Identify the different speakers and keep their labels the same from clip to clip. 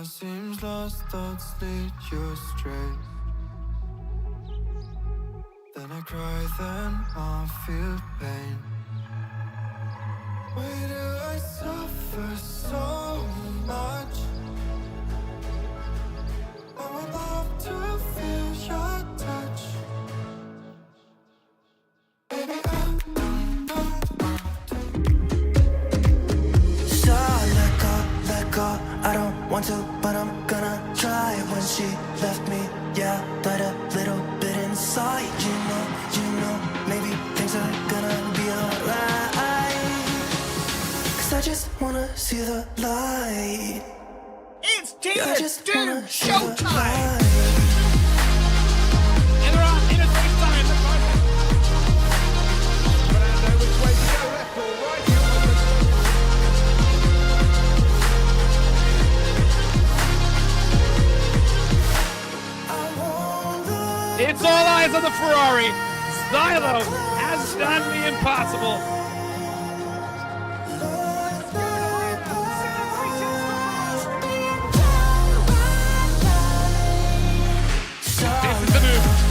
Speaker 1: heart seems lost, thoughts lead you astray. Then I cry, then I feel pain. Why do I suffer so much? I would love to feel your touch. Baby, I don't know what to do. So let go, I don't want to, but I'm gonna try. When she left me, yeah, died a little bit inside. You know, maybe things are gonna be alright. Cause I just wanna see the light.
Speaker 2: It's Tier 2
Speaker 1: showtime!
Speaker 2: And they're on in a safe time. But I know which way to go, left or right. It's all eyes on the Ferrari. Stylo has done the impossible.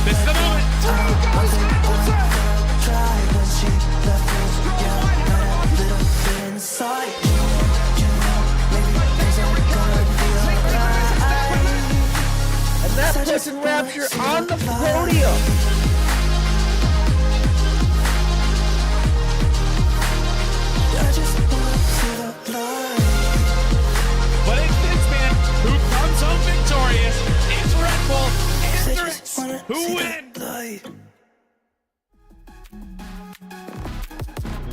Speaker 2: This is the moment. And that puts Rapture on the podium. But it's this man who comes home victorious. It's Red Bull. Who wins?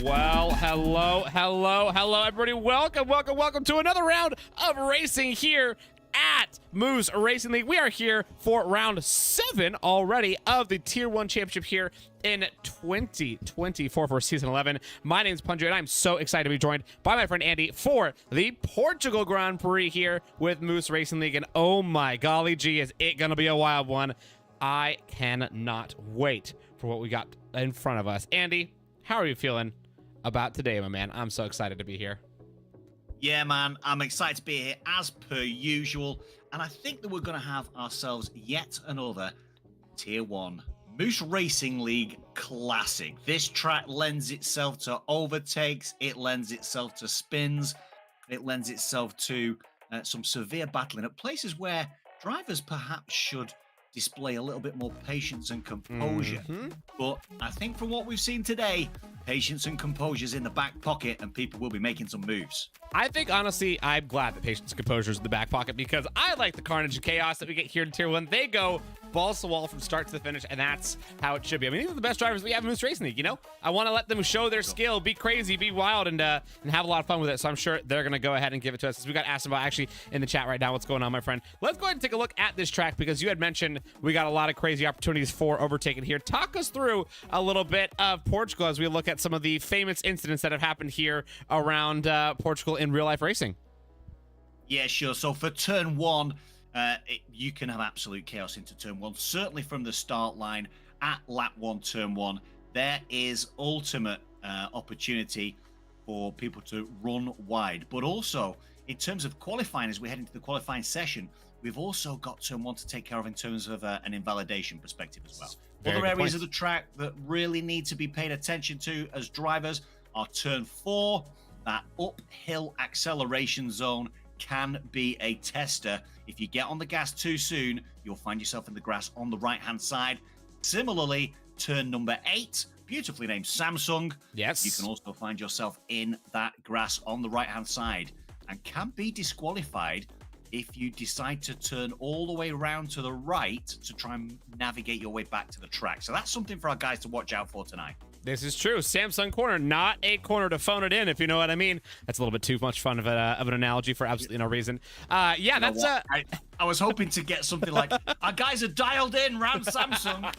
Speaker 2: Well, hello, everybody. Welcome to another round of racing here at Moose Racing League. We are here for round 7 already of the Tier 1 Championship here in 2024 for Season 11. My name is Punjew, and I'm so excited to be joined by my friend Andy for the Portugal Grand Prix here with Moose Racing League. And oh my golly gee, is it going to be a wild one. I cannot wait for what we got in front of us. Andy, how are you feeling about today, my man? I'm so excited to be here.
Speaker 3: Yeah, man, I'm excited to be here as per usual. And I think that we're going to have ourselves yet another Tier 1 Moose Racing League Classic. This track lends itself to overtakes. It lends itself to spins. It lends itself to some severe battling at places where drivers perhaps should display a little bit more patience and composure. But I think from what we've seen today, patience and composure is in the back pocket and people will be making some moves.
Speaker 2: I think, honestly, I'm glad that patience and composure is in the back pocket because I like the carnage and chaos that we get here in Tier 1. They go balls to wall from start to the finish, and that's how it should be. I mean, these are the best drivers we have in Moose Racing League, you know? I want to let them show their skill, be crazy, be wild, and have a lot of fun with it. So I'm sure they're going to go ahead and give it to us. We got asked about actually in the chat right now what's going on, my friend. Let's go ahead and take a look at this track because you had mentioned we got a lot of crazy opportunities for overtaking here. Talk us through a little bit of Portugal as we look at some of the famous incidents that have happened here around Portugal in real life racing.
Speaker 3: Yeah, sure. So for turn 1, you can have absolute chaos into turn 1. Certainly from the start line at lap 1, turn 1, there is ultimate opportunity for people to run wide. But also, in terms of qualifying, as we head into the qualifying session, we've also got turn 1 to take care of in terms of an invalidation perspective as well. Other areas of the track that really need to be paid attention to as drivers are turn 4. That uphill acceleration zone can be a tester. If you get on the gas too soon, you'll find yourself in the grass on the right-hand side. Similarly, turn number 8, beautifully named Samsung.
Speaker 2: Yes.
Speaker 3: You can also find yourself in that grass on the right-hand side and can be disqualified if you decide to turn all the way around to the right to try and navigate your way back to the track. So that's something for our guys to watch out for tonight.
Speaker 2: This is true. Samsung corner, not a corner to phone it in, if you know what I mean. That's a little bit too much fun of an analogy for absolutely no reason. Yeah, that's
Speaker 3: I was hoping to get something like, our guys are dialed in round Samsung.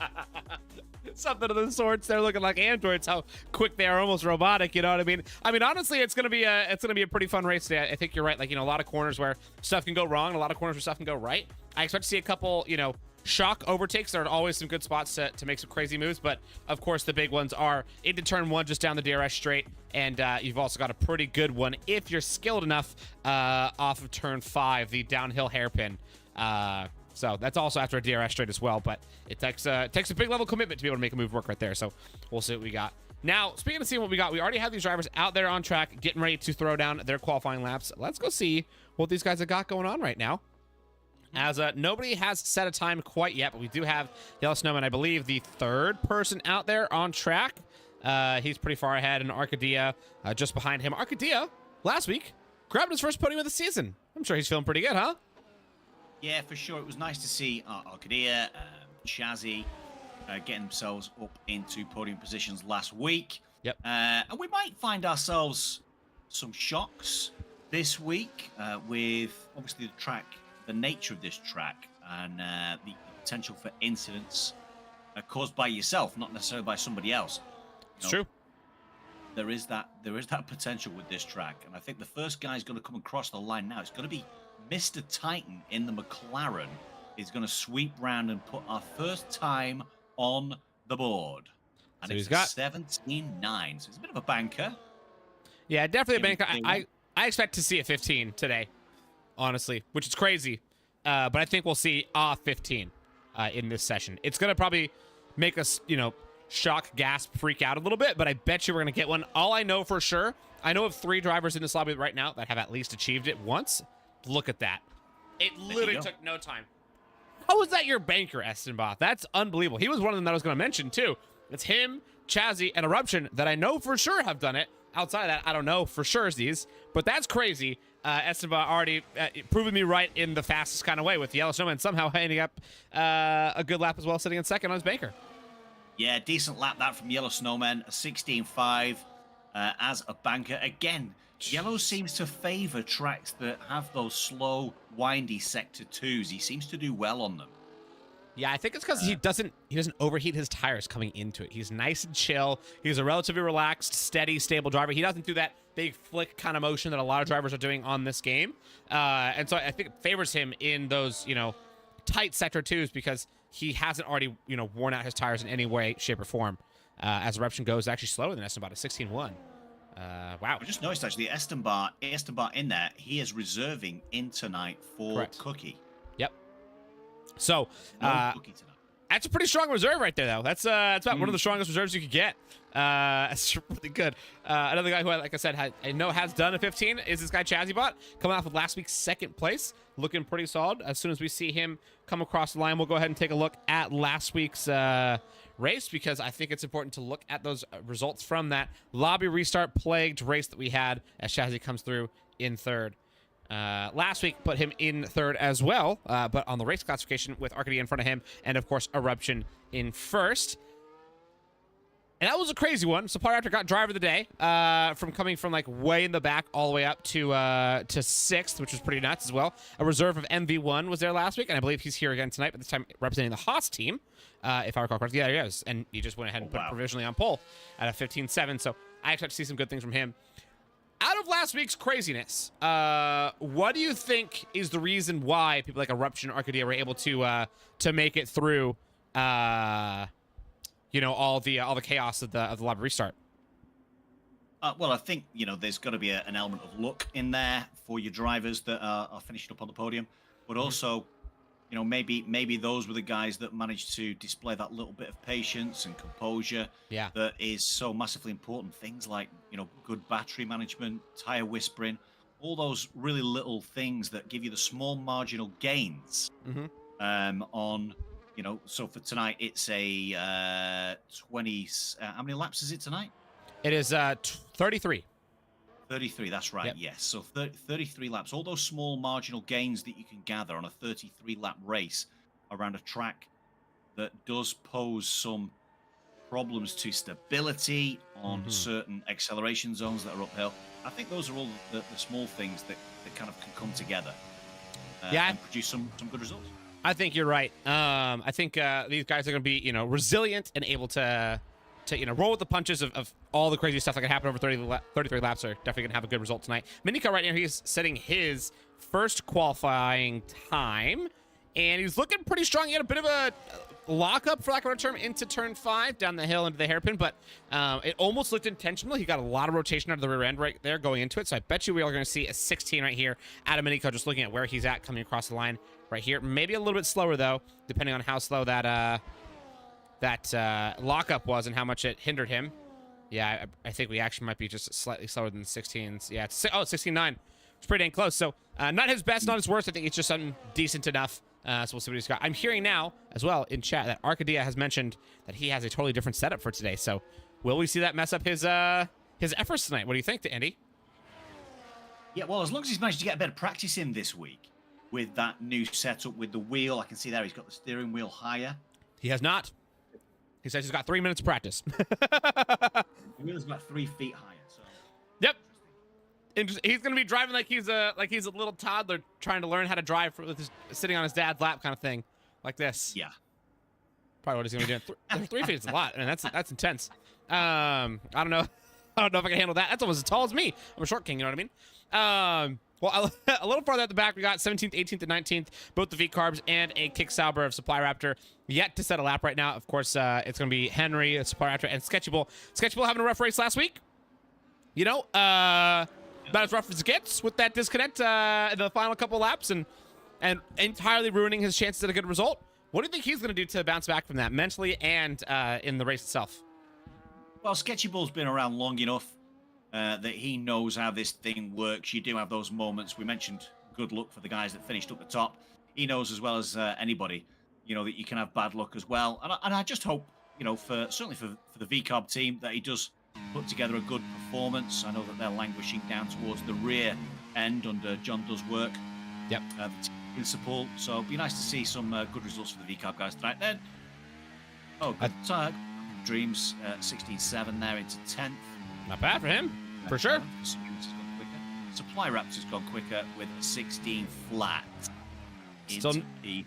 Speaker 2: Something of the sorts. They're looking like androids. How quick they are, almost robotic. You know what I mean? I mean, honestly, it's gonna be a pretty fun race today. I think you're right. Like, you know, a lot of corners where stuff can go wrong, a lot of corners where stuff can go right. I expect to see a couple, you know, shock overtakes. There are always some good spots to make some crazy moves, but of course the big ones are into turn 1, just down the DRS straight, and you've also got a pretty good one if you're skilled enough off of turn 5, the downhill hairpin. So that's also after a DRS straight as well, but it takes a big level commitment to be able to make a move work right there. So we'll see what we got. Now, speaking of seeing what we got, we already have these drivers out there on track, getting ready to throw down their qualifying laps. Let's go see what these guys have got going on right now. As nobody has set a time quite yet, but we do have Yellow Snowman, I believe, the 3rd person out there on track. He's pretty far ahead, and Arcadia just behind him. Arcadia, last week, grabbed his first podium of the season. I'm sure he's feeling pretty good, huh?
Speaker 3: Yeah, for sure. It was nice to see Arcadia, Chazzy getting themselves up into podium positions last week.
Speaker 2: Yep.
Speaker 3: And we might find ourselves some shocks this week with obviously the nature of this track, and the potential for incidents caused by yourself, not necessarily by somebody else.
Speaker 2: It's true.
Speaker 3: There is that potential with this track, and I think the first guy is going to come across the line now. It's going to be Mr. Titan in the McLaren. Is going to sweep round and put our first time on the board. And
Speaker 2: So
Speaker 3: it's
Speaker 2: he's got
Speaker 3: 17.9. So it's a bit of a banker.
Speaker 2: Yeah, definitely a bank. I expect to see a 15 today, honestly, which is crazy. But I think we'll see a 15 in this session. It's going to probably make us, shock, gasp, freak out a little bit, but I bet you we're going to get one. All I know for sure, I know of 3 drivers in this lobby right now that have at least achieved it once. Look at that. It literally took no time. How was that your banker, Estenbach? That's unbelievable. He was one of them that I was going to mention, too. It's him, Chazzy, and Eruption that I know for sure have done it. Outside of that, I don't know for sure these, but that's crazy. Estenbach already proving me right in the fastest kind of way with the Yellow Snowman somehow ending up a good lap as well, sitting in second on his banker.
Speaker 3: Yeah, decent lap that from Yellow Snowman, a 16.5 as a banker. Again, Yellow seems to favor tracks that have those slow, windy sector 2s. He seems to do well on them.
Speaker 2: Yeah, I think it's because he doesn't overheat his tires coming into it. He's nice and chill. He's a relatively relaxed, steady, stable driver. He doesn't do that big flick kind of motion that a lot of drivers are doing on this game. And so I think it favors him in those, tight sector 2s because he hasn't already, worn out his tires in any way, shape, or form. As Eruption goes, actually slower than Estenbach, a 16.1. Wow.
Speaker 3: I just noticed, actually, Estenbach in there, he is reserving in tonight for
Speaker 2: Correct.
Speaker 3: Cookie.
Speaker 2: Yep. So,
Speaker 3: Cookie tonight.
Speaker 2: that's a pretty strong reserve right there, though. That's about one of the strongest reserves you could get. It's really good. Another guy who, like I said, I know has done a 15 is this guy ChazzyBot, coming off of last week's 2nd place, looking pretty solid. As soon as we see him come across the line, we'll go ahead and take a look at last week's race, because I think it's important to look at those results from that lobby restart plagued race that we had as Chazzy comes through in 3rd. Last week put him in 3rd as well, but on the race classification with Arcadia in front of him, and of course Eruption in 1st. And that was a crazy one. So Raptor got driver of the day, from coming from like way in the back all the way up to 6th, which was pretty nuts as well. A reserve of MV1 was there last week, and I believe he's here again tonight, but this time representing the Haas team, if I recall correctly. Yeah, there he is. And he just went ahead and put it provisionally on pole at a 15.7. So I expect to see some good things from him. Out of last week's craziness, what do you think is the reason why people like Eruption and Arcadia were able to make it through, all the chaos of the lobby restart?
Speaker 3: Well, I think, there's got to be an element of luck in there for your drivers that are finishing up on the podium. But also, maybe those were the guys that managed to display that little bit of patience and composure that is so massively important. Things like, good battery management, tire whispering, all those really little things that give you the small marginal gains on, so for tonight, it's a 20, how many laps is it tonight?
Speaker 2: It is 33.
Speaker 3: 33, that's right,
Speaker 2: Yep.
Speaker 3: yes. So 33 laps, all those small marginal gains that you can gather on a 33-lap race around a track that does pose some problems to stability on certain acceleration zones that are uphill. I think those are all the small things that kind of can come together and produce some good results.
Speaker 2: I think you're right. I think these guys are going to be, resilient and able to roll with the punches of all the crazy stuff that can happen over 33 laps. Are definitely going to have a good result tonight. Minika right now, he's setting his first qualifying time And he's looking pretty strong. He had a bit of a lockup, for lack of a term, into turn 5 down the hill into the hairpin, but it almost looked intentional. He got a lot of rotation out of the rear end right there going into it. So I bet you we are going to see a 16 right here out of Miniko, just looking at where he's at coming across the line right here. Maybe a little bit slower, though, depending on how slow that lockup was and how much it hindered him. Yeah, I think we actually might be just slightly slower than the 16s. Yeah, it's 16.9. It's pretty dang close. So not his best, not his worst. I think it's just something decent enough. So we'll see what he's got. I'm hearing now as well in chat that Arcadia has mentioned that he has a totally different setup for today. So will we see that mess up his efforts tonight? What do you think, Andy?
Speaker 3: Yeah, well, as long as he's managed to get a bit of practice in this week with that new setup with the wheel, I can see there he's got the steering wheel higher.
Speaker 2: He has not. He says he's got 3 minutes of practice.
Speaker 3: The wheel is about 3 feet higher. So.
Speaker 2: Yep. He's gonna be driving like he's a little toddler trying to learn how to drive sitting on his dad's lap kind of thing, like this.
Speaker 3: Yeah.
Speaker 2: Probably what he's gonna be doing. 3 feet is a lot, and that's intense. I don't know. I don't know if I can handle that. That's almost as tall as me. I'm a short king, you know what I mean? Well, a little farther at the back, we got 17th, 18th, and 19th, both the V-Carbs and a Kick Sauber of Supply Raptor yet to set a lap right now. Of course, it's going to be Henry, Supply Raptor, and Sketchy Bull. Sketchy Bull having a rough race last week. You know, about as rough as it gets with that disconnect in the final couple laps and entirely ruining his chances at a good result. What do you think he's going to do to bounce back from that mentally and in the race itself?
Speaker 3: Well, Sketchy Bull's been around long enough that he knows how this thing works. You do have those moments. We mentioned good luck for the guys that finished up the top. He knows as well as anybody, you know, that you can have bad luck as well. And I just hope, you know, certainly for the VCARB team, that he does put together a good performance. I know that they're languishing down towards the rear end under John Does work.
Speaker 2: Yep.
Speaker 3: The team principal. So it'd be nice to see some good results for the VCARB guys tonight. Then, good Dreams 16-7 there into 10th.
Speaker 2: Not bad for him, for sure.
Speaker 3: Supply Raptor's gone quicker with a 16 flat into P3.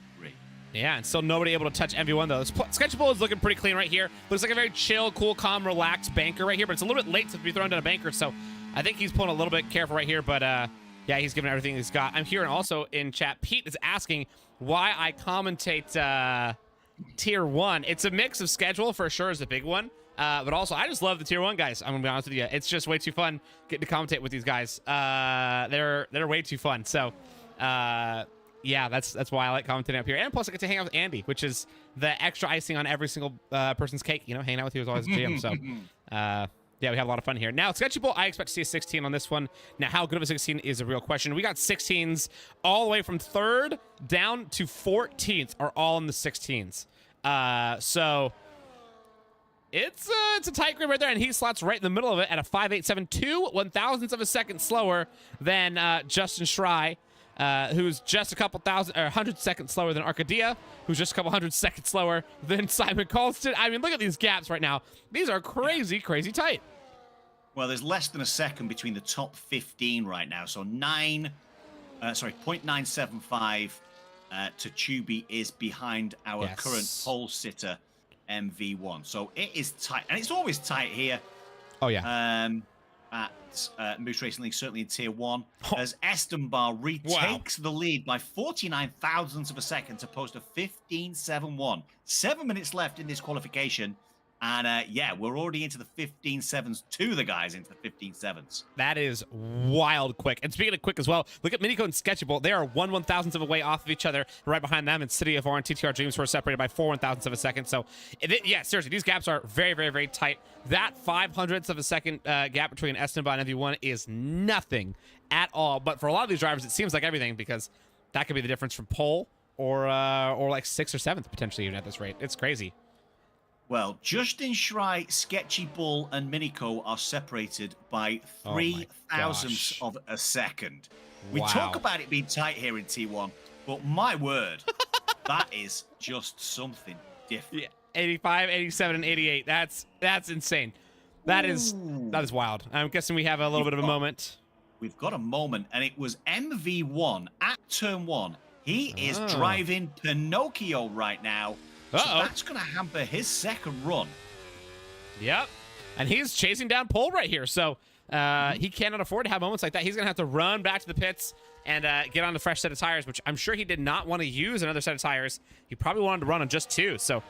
Speaker 2: Yeah, and still nobody able to touch MV1 though. Sketchy Bull is looking pretty clean right here. Looks like a very chill, cool, calm, relaxed banker right here, but it's a little bit late to be thrown down a banker, so I think he's pulling a little bit careful right here, but yeah, he's giving everything he's got. I'm hearing also in chat, Pete is asking why I commentate Tier 1. It's a mix of schedule for sure is the big one. But also, I just love the Tier 1 guys. I'm gonna be honest with you. It's just way too fun getting to commentate with these guys. They're way too fun. So, yeah, that's why I like commentating up here. And plus, I get to hang out with Andy, which is the extra icing on every single person's cake. You know, hanging out with you is always a GM. So, yeah, we have a lot of fun here. Now, Sketchy Bull, I expect to see a 16 on this one. Now, how good of a 16 is a real question. We got 16s all the way from 3rd down to 14th are all in the 16s. So it's a tight grip right there, and he slots right in the middle of it at a 5.872, 1,000ths of a second slower than Justin Schrei, who's just a couple thousand or 100 seconds slower than Arcadia, who's just a couple 100 seconds slower than Simon Colston. I mean, look at these gaps right now. These are crazy, crazy tight.
Speaker 3: Well, there's less than a second between the top 15 right now. So 0.975 to Tubi is behind our current pole sitter, MV1. So it is tight, and it's always tight here.
Speaker 2: Oh yeah.
Speaker 3: At Moose Racing League, certainly in Tier 1, as Estembar retakes the lead by 49 thousandths of a second to post a 15.71. 7 minutes left in this qualification. And yeah, we're already into the 15.7s to the guys into the 15.7s.
Speaker 2: That is wild quick. And speaking of quick as well, look at Miniko and Sketchy Bull. They are 1/1000th of a way off of each other. Right behind them in City of War and TTR Dreams were separated by 4/1000ths of a second. So yeah, seriously, these gaps are very, very, very tight. That 500ths of a second gap between Esteban and MV1 is nothing at all. But for a lot of these drivers, it seems like everything, because that could be the difference from pole or like 6th or 7th potentially even at this rate. It's crazy.
Speaker 3: Well, Justin Schrei, Sketchy Bull, and Miniko are separated by 3,000ths of a second. We talk about it being tight here in T1, but my word, that is just something different.
Speaker 2: Yeah, 85, 87, and 88. That's insane. That is wild. I'm guessing we have a little bit of a moment.
Speaker 3: We've got a moment, and it was MV1 at turn 1. He is driving Pinocchio right now. So that's going to hamper his second run.
Speaker 2: Yep. And he's chasing down pole right here. So he cannot afford to have moments like that. He's going to have to run back to the pits and get on a fresh set of tires, which I'm sure he did not want to use another set of tires. He probably wanted to run on just 2. So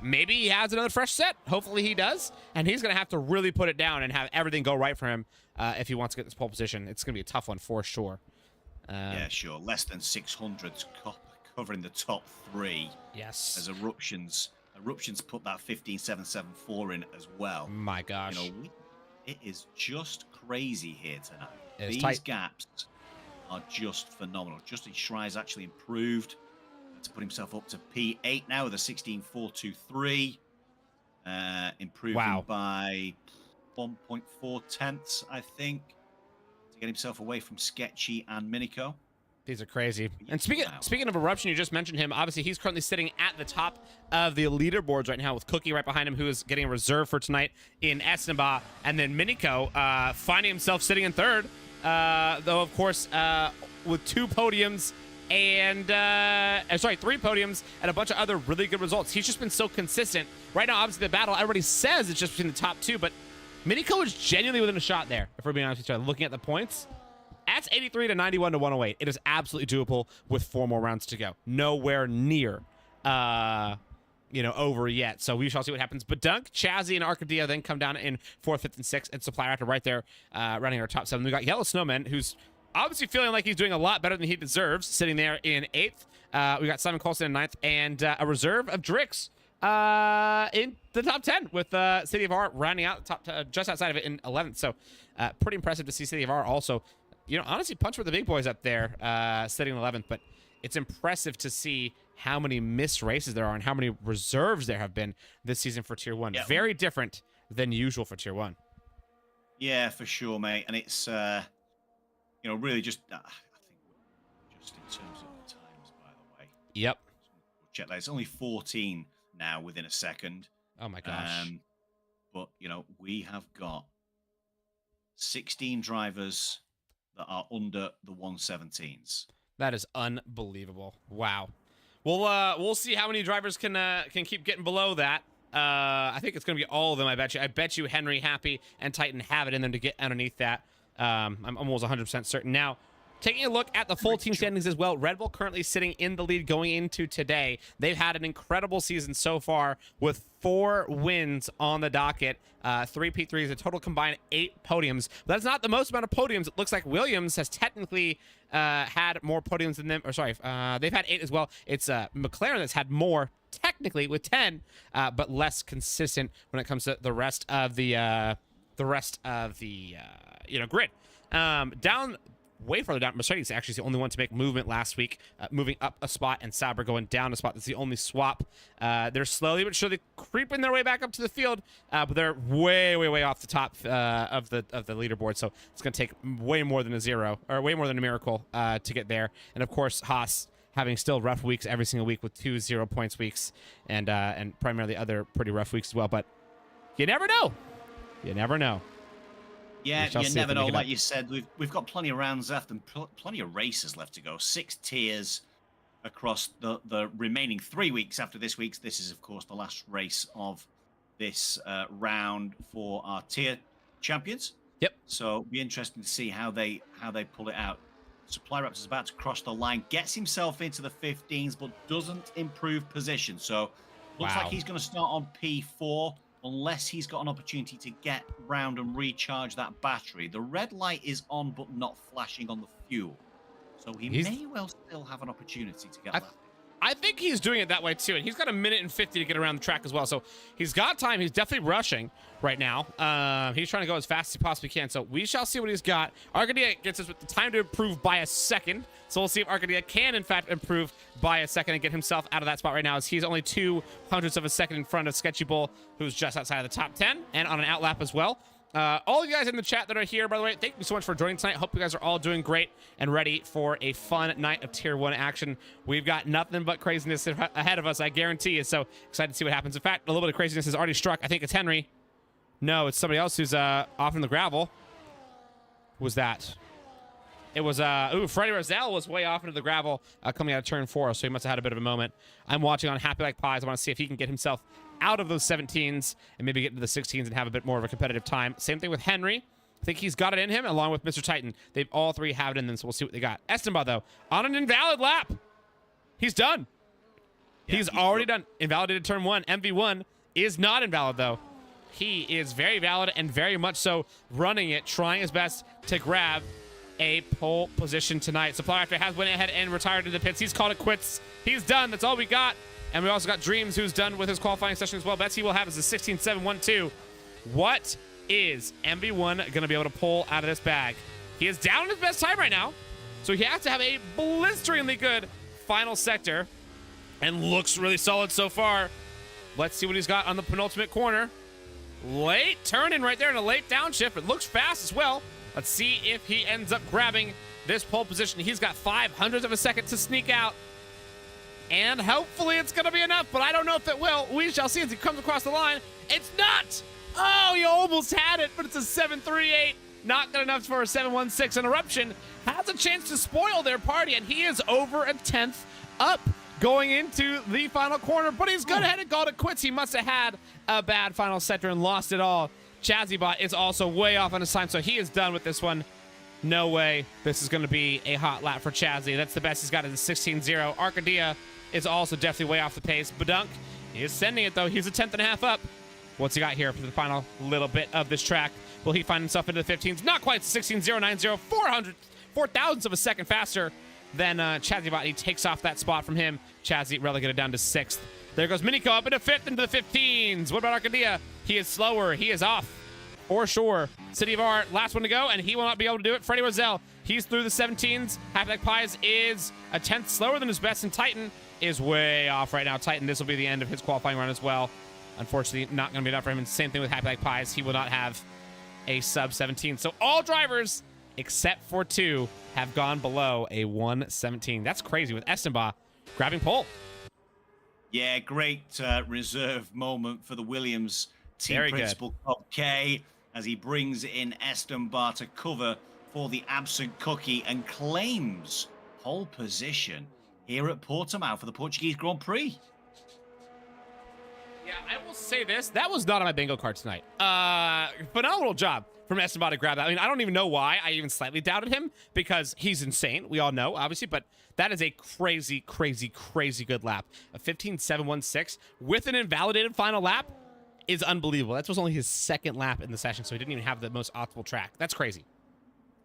Speaker 2: maybe he has another fresh set. Hopefully he does. And he's going to have to really put it down and have everything go right for him if he wants to get this pole position. It's going to be a tough one for sure.
Speaker 3: Yeah, sure. Less than 600 covering the top 3.
Speaker 2: Yes.
Speaker 3: As Eruptions put that 15.774 in as well.
Speaker 2: My gosh.
Speaker 3: It is just crazy here tonight.
Speaker 2: These
Speaker 3: tight gaps are just phenomenal. Justin Schreier's actually improved to put himself up to P8 now with a 16.423. Improving by 1.4 tenths, I think, to get himself away from Sketchy and Minico.
Speaker 2: These are crazy. And speaking of Eruption, you just mentioned him. Obviously, he's currently sitting at the top of the leaderboards right now with Cookie right behind him, who is getting a reserve for tonight in Esnaba. And then Minico finding himself sitting in 3rd, though, of course, with 2 podiums and 3 podiums and a bunch of other really good results. He's just been so consistent. Right now, obviously, the battle, everybody says it's just between the top 2, but Minico is genuinely within a shot there, if we're being honest with each other. Looking at the points, that's 83 to 91 to 108. It is absolutely doable with 4 more rounds to go. Nowhere near, over yet. So we shall see what happens. But Dunk, Chazzy, and Arcadia then come down in 4th, 5th, and 6th. And Supply Raptor right there running our top 7. We got Yellow Snowman, who's obviously feeling like he's doing a lot better than he deserves, sitting there in 8th. We got Simon Colson in 9th, and a reserve of Drix in the top 10 with City of R rounding out the top just outside of it in 11th. So pretty impressive to see City of R also, honestly punch for the big boys up there, sitting in 11th. But it's impressive to see how many missed races there are and how many reserves there have been this season for Tier 1. Yeah. Very different than usual for Tier 1. Yeah,
Speaker 3: for sure, mate. And it's, really just, I think just in terms of the times, by the way.
Speaker 2: Yep.
Speaker 3: Check that. It's only 14 now within a second.
Speaker 2: Oh, my gosh.
Speaker 3: But, we have got 16 drivers that are under the 117s.
Speaker 2: That is unbelievable. Wow. Well, we'll see how many drivers can keep getting below that. I think it's going to be all of them, I bet you. I bet you Henry, Happy, and Titan have it in them to get underneath that. I'm almost 100% certain. Now, taking a look at the full team standings as well, Red Bull currently sitting in the lead going into today. They've had an incredible season so far with 4 wins on the docket, 3 P3s, a total combined 8 podiums. But that's not the most amount of podiums. It looks like Williams has technically had more podiums than them. Or sorry, they've had 8 as well. It's McLaren that's had more technically with 10, but less consistent when it comes to the rest of the grid. Down. Way further down, Mercedes actually is the only one to make movement last week, moving up a spot, and Sauber going down a spot. That's the only swap. They're slowly but surely creeping their way back up to the field, but they're way, way, way off the top of the leaderboard. So it's going to take way more than a zero, or way more than a miracle to get there. And of course, Haas having still rough weeks every single week with 2 0-points weeks, and primarily other pretty rough weeks as well. But you never know. You never know.
Speaker 3: Yeah, you never know. Like you said, we've got plenty of rounds left and plenty of races left to go. 6 tiers across the remaining 3 weeks after this week's. This is, of course, the last race of this round for our tier champions.
Speaker 2: Yep. So
Speaker 3: it'll be interesting to see how they pull it out. Supply Raptor is about to cross the line, gets himself into the 15s, but doesn't improve position. So looks like he's going to start on P4. Unless he's got an opportunity to get round and recharge that battery. The red light is on, but not flashing on the fuel. So he may well still have an opportunity to get left.
Speaker 2: I think he's doing it that way, too. And he's got 1:50 to get around the track as well. So he's got time. He's definitely rushing right now. He's trying to go as fast as he possibly can. So we shall see what he's got. Arcadia gets us with the time to improve by a second. So we'll see if Arcadia can, in fact, improve by a second and get himself out of that spot right now, as he's only 0.02 of a second in front of Sketchy Bull, who's just outside of the top 10 and on an outlap as well. All you guys in the chat that are here, by the way, thank you so much for joining tonight. Hope you guys are all doing great and ready for a fun night of Tier 1 action. We've got nothing but craziness ahead of us, I guarantee you. So excited to see what happens. In fact, a little bit of craziness has already struck. I think it's Henry. No, it's somebody else who's off in the gravel. Who was that? It was, Freddie Roselle was way off into the gravel coming out of turn 4, so he must have had a bit of a moment. I'm watching on Happy Like Pies. I want to see if he can get himself out of those 17s and maybe get into the 16s and have a bit more of a competitive time. Same thing with Henry. I think he's got it in him, along with Mr. Titan. They all three have it in them, so we'll see what they got. Esteban, though, on an invalid lap. He's done.
Speaker 3: Yeah,
Speaker 2: he's already done. Invalidated turn 1. MV1 is not invalid, though. He is very valid and very much so running it, trying his best to grab a pole position tonight. Supply Raptor has went ahead and retired to the pits. He's called it quits. He's done. That's all we got. And we also got Dreams, who's done with his qualifying session as well. Bets he will have is a 16.712. What is MV1 going to be able to pull out of this bag? He is down in his best time right now, so he has to have a blisteringly good final sector and looks really solid so far. Let's see what he's got on the penultimate corner. Late turn-in right there and a late downshift. It looks fast as well. Let's see if he ends up grabbing this pole position. He's got 0.05 of a second to sneak out. And hopefully it's going to be enough, but I don't know if it will. We shall see as he comes across the line. It's not! Oh, he almost had it, but it's a 7.38. Not good enough for a 7.16. An Eruption has a chance to spoil their party, and he is over a 10th up going into the final corner, but he's good ahead and called it quits. He must have had a bad final sector and lost it all. Chazzybot is also way off on his time, so he is done with this one. No way this is going to be a hot lap for Chazzy. That's the best he's got is a 16.0. Arcadia is also definitely way off the pace. Badunk is sending it, though. He's a 10th.5 up. What's he got here for the final little bit of this track? Will he find himself into the 15s? Not quite. 16.090. 4,000ths of a second faster than Chazzybot. He takes off that spot from him. Chazzy relegated down to 6th. There goes Miniko up into 5th into the 15s. What about Arcadia? He is slower. He is off. For sure. City of Art, last one to go, and he will not be able to do it. Freddy Roselle, he's through the 17s. Half-Deck Pies is a 10th slower than his best, and Titan is way off right now. Titan, this will be the end of his qualifying run as well. Unfortunately, not going to be enough for him. And same thing with Half-Deck Pies. He will not have a sub 17. So all drivers, except for 2, have gone below a 1:17. That's crazy with Estenba grabbing pole.
Speaker 3: Yeah, great reserve moment for the Williams team
Speaker 2: Very
Speaker 3: principal, Cobb K, as he brings in Estenba to cover for the absent Cookie and claims pole position here at Portimao for the Portuguese Grand Prix.
Speaker 2: Yeah, I will say this. That was not on my bingo card tonight. Phenomenal job from Estenba to grab that. I mean, I don't even know why I even slightly doubted him, because he's insane. We all know, obviously, but that is a crazy, crazy, crazy good lap. A 15.716 with an invalidated final lap is unbelievable. That was only his second lap in the session, so he didn't even have the most optimal track. That's crazy.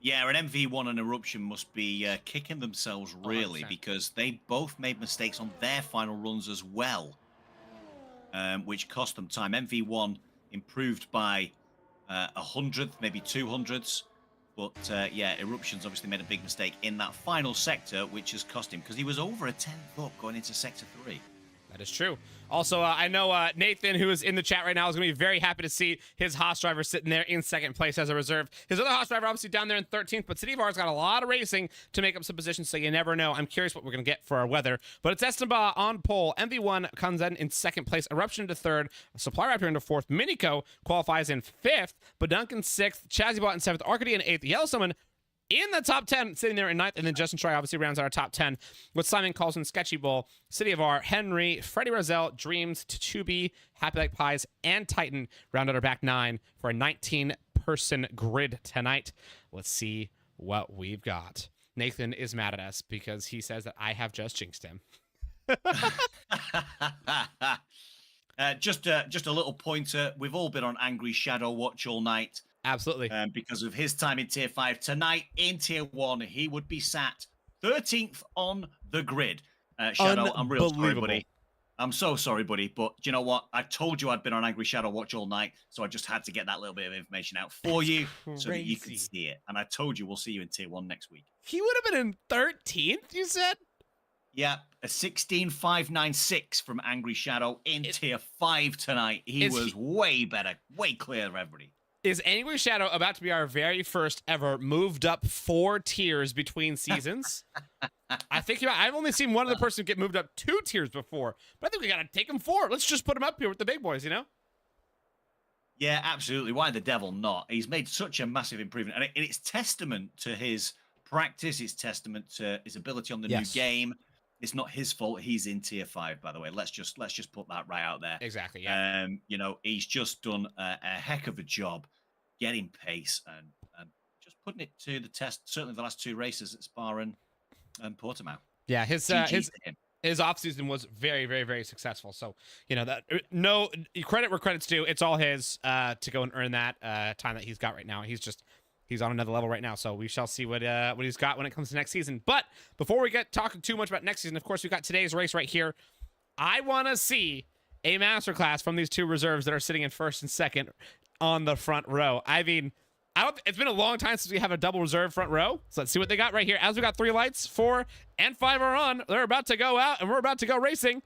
Speaker 3: Yeah, an MV1 and Eruption must be kicking themselves, really,
Speaker 2: 100%.
Speaker 3: because they both made mistakes on their final runs as well, which cost them time. MV1 improved by 100th, maybe 200ths. But, yeah, Eruption's obviously made a big mistake in that final sector, which has cost him, because he was over a 10th up going into Sector 3.
Speaker 2: That is true. Also, I know Nathan, who is in the chat right now, is going to be very happy to see his Haas driver sitting there in second place as a reserve. His other Haas driver obviously down there in 13th, but City of R's got a lot of racing to make up some positions, so you never know. I'm curious what we're going to get for our weather. But it's Estenba on pole. MV1 comes in second place. Eruption into 3rd. Supply Raptor into 4th. Miniko qualifies in 5th. Badunk in 6th. Chazzybot in 7th. Arcadia in 8th. Yellow Summon in the top 10, sitting there in 9th, and then Justin Troy obviously rounds out our top 10 with Simon Carlson, Sketchy Bull, City of R, Henry, Freddie Roselle, Dreams, Tutubi, Happy Like Pies, and Titan round out our back 9 for a 19-person grid tonight. Let's see what we've got. Nathan is mad at us because he says that I have just jinxed him.
Speaker 3: Just a little pointer. We've all been on Angry Shadow Watch all night.
Speaker 2: Absolutely.
Speaker 3: Because of his time in Tier 5. Tonight, in Tier 1, he would be sat 13th on the grid. Shadow, I'm real sorry, buddy. I'm so sorry, buddy. But you know what? I told you I'd been on Angry Shadow Watch all night, so I just had to get that little bit of information out for you so that you can see it. And I told you we'll see you in Tier 1 next week.
Speaker 2: He would have been in 13th, you said?
Speaker 3: Yeah, a 16.596 from Angry Shadow in Tier 5 tonight. He was way better, way clear of everybody.
Speaker 2: Is Angry Shadow about to be our very first ever moved up 4 tiers between seasons? I think I've only seen one other person get moved up 2 tiers before, but I think we got to take him 4. Let's just put him up here with the big boys, you know?
Speaker 3: Yeah, absolutely. Why the devil not? He's made such a massive improvement, and it's testament to his practice. It's testament to his ability on the new game. It's not his fault. He's in Tier 5, by the way. Let's just put that right out there.
Speaker 2: Exactly. Yeah.
Speaker 3: You know, he's just done a heck of a job getting pace and putting it to the test. Certainly the last 2 races at Spa and Portimao.
Speaker 2: Yeah,
Speaker 3: GG to him.
Speaker 2: his offseason was very, very, very successful. So, you know, that no credit where credit's due. It's all his to go and earn that time that he's got right now. He's on another level right now. So we shall see what he's got when it comes to next season. But before we get talking too much about next season, of course, we've got today's race right here. I want to see a masterclass from these 2 reserves that are sitting in first and second on the front row. I mean, it's been a long time since we have a double reserve front row. So let's see what they got right here. As we got 3 lights, 4 and 5 are on. They're about to go out, and we're about to go racing.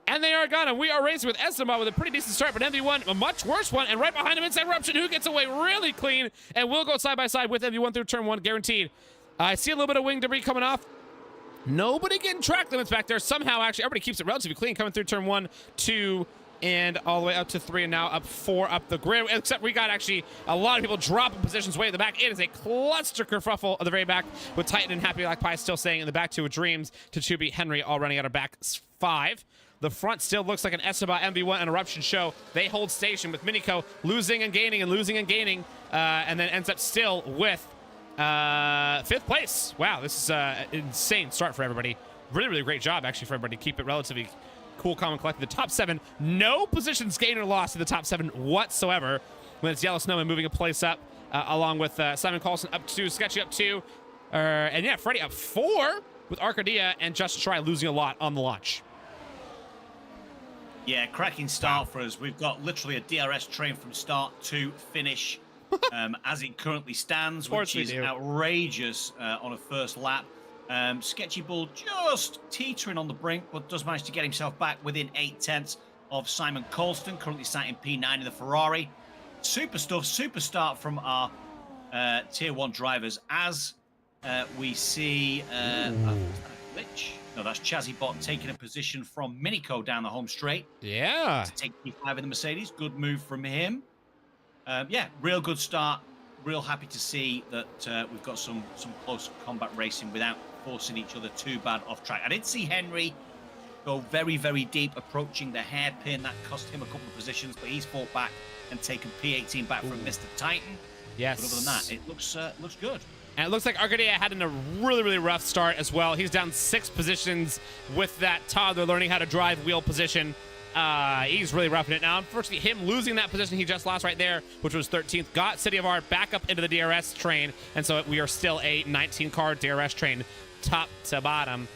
Speaker 2: And they are gone, and we are racing with Esteban with a pretty decent start, but MV1, a much worse one, and right behind him, Inside Eruption, who gets away really clean, and will go side by side with MV1 through turn 1, guaranteed. I see a little bit of wing debris coming off. Nobody getting track limits back there. Somehow, actually, everybody keeps it relatively clean coming through turn 1, 2, and all the way up to 3, and now up 4 up the grid. Except we got actually a lot of people dropping positions way at the back. It is a cluster kerfuffle at the very back with Titan and Happy Black Pie still staying in the back 2 with Dreams, Tachubi, Henry all running out of back 5. The front still looks like an Esteban, MV1, and Eruption show. They hold station with Minico losing and gaining and losing and gaining, and then ends up still with 5th place. Wow, this is an insane start for everybody. Really, really great job, actually, for everybody to keep it relatively cool, calm, and collected. The top 7, no positions gained or lost in the top 7 whatsoever. When it's Yellow Snowman moving a place up, along with Simon Carlson up 2, Sketchy up 2, and yeah, Freddy up 4 with Arcadia and Just Try losing a lot on the launch.
Speaker 3: Yeah, cracking start for us. We've got literally a DRS train from start to finish as it currently stands, which is outrageous on a first lap. Sketchy Bull just teetering on the brink, but does manage to get himself back within 8/10 of Simon Colston, currently sat in P9 in the Ferrari. Super stuff, super start from our Tier 1 drivers as we see... glitch. No, that's Chazzy-Bot taking a position from Minico down the home straight.
Speaker 2: Yeah.
Speaker 3: To take P5 in the Mercedes. Good move from him. Yeah, real good start. Real happy to see that we've got some close combat racing without forcing each other too bad off track. I did see Henry go very, very deep, approaching the hairpin. That cost him a couple of positions, but he's fought back and taken P18 back from Mr. Titan.
Speaker 2: Yes.
Speaker 3: But other than that, it looks good.
Speaker 2: And it looks like Arcadia had a really, really rough start as well. He's down 6 positions with that toddler learning how to drive wheel position. He's really roughing it now. Unfortunately, him losing that position he just lost right there, which was 13th, got City of Art back up into the DRS train. And so we are still a 19-car DRS train top to bottom.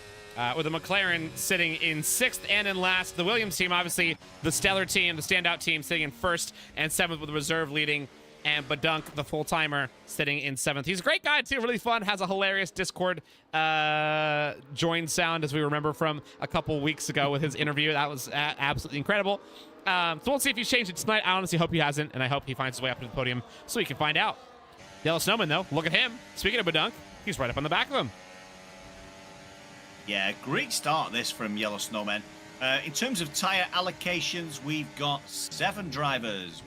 Speaker 2: With the McLaren sitting in 6th and in last. The Williams team, obviously, the stellar team, the standout team, sitting in 1st and 7th with the reserve leading. And Badunk, the full-timer, sitting in 7th. He's a great guy, too. Really fun. Has a hilarious Discord join sound, as we remember from a couple weeks ago with his interview. That was absolutely incredible. So we'll see if he's changed it tonight. I honestly hope he hasn't, and I hope he finds his way up to the podium so we can find out. Yellow Snowman, though, look at him. Speaking of Badunk, he's right up on the back of him.
Speaker 3: Yeah, great start this from Yellow Snowman. In terms of tyre allocations, we've got 7 drivers.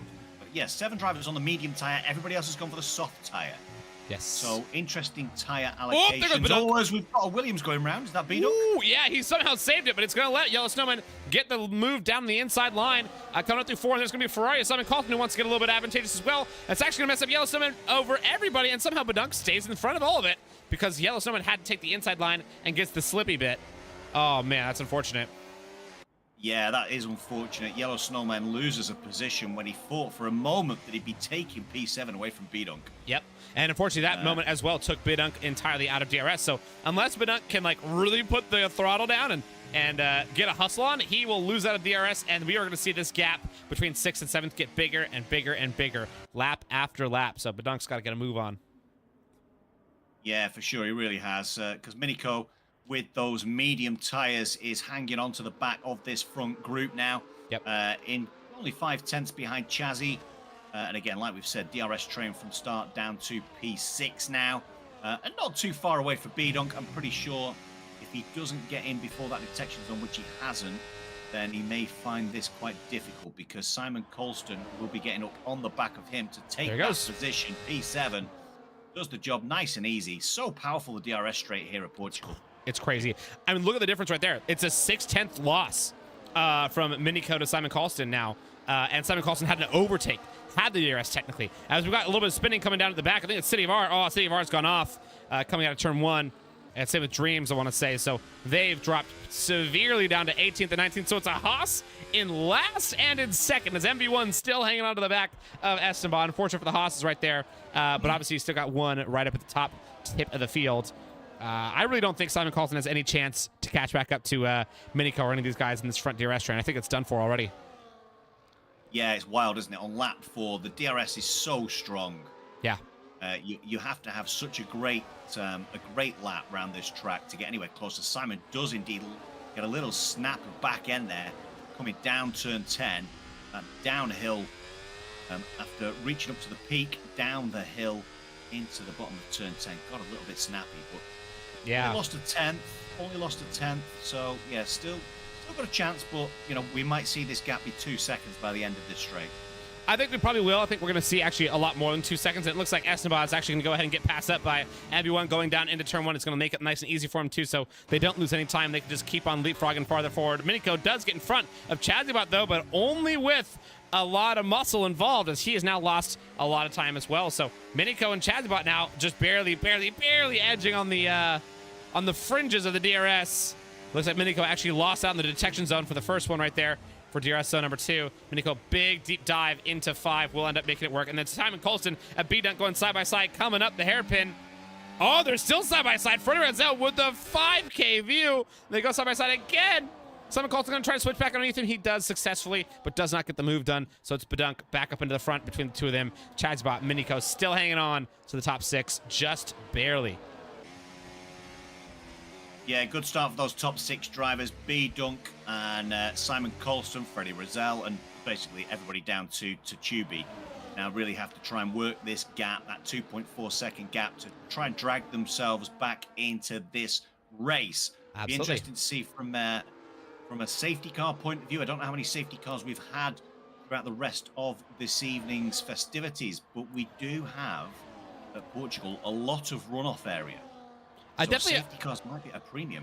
Speaker 3: Yes, 7 drivers on the medium tyre. Everybody else has gone for the soft tyre.
Speaker 2: Yes.
Speaker 3: So, interesting tyre allocations.
Speaker 2: Oh,
Speaker 3: as we've got a Williams going round. Is that Beedle?
Speaker 2: Ooh, yeah, he somehow saved it, but it's going to let Yellow Snowman get the move down the inside line. Coming up through 4, and there's going to be a Ferrari. Simon Colton, who wants to get a little bit advantageous as well. That's actually going to mess up Yellow Snowman over everybody, and somehow Badunk stays in front of all of it because Yellow Snowman had to take the inside line and gets the slippy bit. Oh, man, that's unfortunate.
Speaker 3: Yeah, that is unfortunate. Yellow Snowman loses a position when he thought for a moment that he'd be taking P7 away from Bedunk.
Speaker 2: Yep. And unfortunately, that moment as well took Bedunk entirely out of DRS. So unless Bedunk can like really put the throttle down and get a hustle on, he will lose out of DRS. And we are going to see this gap between 6th and 7th get bigger and bigger and bigger, lap after lap. So Bedunk's got to get a move on.
Speaker 3: Yeah, for sure. He really has. Because Minico, with those medium tires, is hanging on to the back of this front group now.
Speaker 2: Yep.
Speaker 3: In only 5/10 behind Chazzy. And again, like we've said, DRS train from start down to P6 now. And not too far away for Bedunk. I'm pretty sure if he doesn't get in before that detection zone, which he hasn't, then he may find this quite difficult because Simon Colston will be getting up on the back of him to take that position. P7 does the job nice and easy. So powerful, the DRS straight here at Portugal.
Speaker 2: It's crazy. I mean, look at the difference right there. It's a 6/10 loss from Minico to Simon Colston now. And Simon Colston had an overtake had the DRS technically. As we got a little bit of spinning coming down at the back, I think it's City of R. Oh, City of R's gone off coming out of turn 1. And same with Dreams, I want to say. So they've dropped severely down to 18th and 19th. So it's a Haas in last and in second, as MV1 still hanging on to the back of Esteban. Unfortunate for the Haas is right there. But obviously, you still got one right up at the top tip of the field. I really don't think Simon Colton has any chance to catch back up to Minico or any of these guys in this front DRS train. I think it's done for already.
Speaker 3: Yeah, it's wild, isn't it? On lap 4, the DRS is so strong.
Speaker 2: Yeah.
Speaker 3: You have to have such a great lap around this track to get anywhere closer. Simon does indeed get a little snap of back end there, coming down turn 10, downhill after reaching up to the peak, down the hill into the bottom of turn 10. Got a little bit snappy, but
Speaker 2: yeah,
Speaker 3: only lost a 10th. So yeah, still got a chance, but you know, we might see this gap be 2 seconds by the end of this straight.
Speaker 2: I think we probably will. I think we're going to see actually a lot more than 2 seconds. It looks like Esteban is actually going to go ahead and get passed up by MV1 going down into turn 1. It's going to make it nice and easy for him too, so they don't lose any time. They can just keep on leapfrogging farther forward. Minico does get in front of Chadzibot though, but only with a lot of muscle involved, as he has now lost a lot of time as well. So Minico and Chadzibot now just barely edging on the fringes of the DRS. Looks like Minico actually lost out in the detection zone for the first one right there. For DRS zone number 2, Minico, big deep dive into 5 will end up making it work. And then Simon Colston, a B-dunk going side by side, coming up the hairpin. Oh, they're still side by side. Freddie Renzel with the 5K view. They go side by side again. Simon Colston going to try to switch back underneath him. He does successfully, but does not get the move done. So it's Badunk back up into the front between the two of them. Chadzibot, Minico still hanging on to the top 6, just barely.
Speaker 3: Yeah, good start for those top 6 drivers. B-Dunk and Simon Colston, Freddie Rizal, and basically everybody down to Tubi. Now really have to try and work this gap, that 2.4 second gap, to try and drag themselves back into this race.
Speaker 2: Absolutely.
Speaker 3: Be interesting to see from a safety car point of view. I don't know how many safety cars we've had throughout the rest of this evening's festivities, but we do have at Portugal a lot of runoff area. So safety cars might be a premium.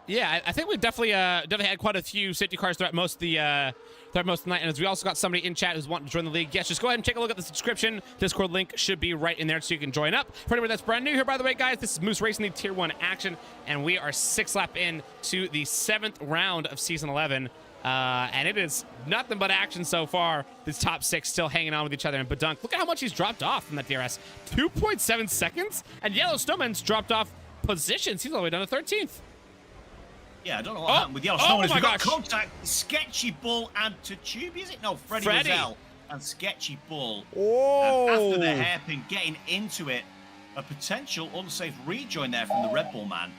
Speaker 2: Yeah, I think we definitely had quite a few safety cars throughout most of the night. And as we also got somebody in chat who's wanting to join the league, yes, just go ahead and take a look at the subscription. Discord link should be right in there so you can join up. For anybody that's brand new here, by the way, guys, this is Moose Racing League Tier 1 action, and we are 6 lap in to the 7th round of Season 11. And it is nothing but action so far. This top 6 still hanging on with each other. And Badunk, look at how much he's dropped off from that DRS. 2.7 seconds? And Yellow Snowman's dropped off positions. He's all the way down to 13th.
Speaker 3: Yeah, I don't know what happened with Yellow Snowman.
Speaker 2: Oh,
Speaker 3: We've got contact. Sketchy Bull and Tubi, is it? No, Freddie Rizal and Sketchy Bull. After the hairpin getting into it, a potential unsafe rejoin there from the Red Bull man.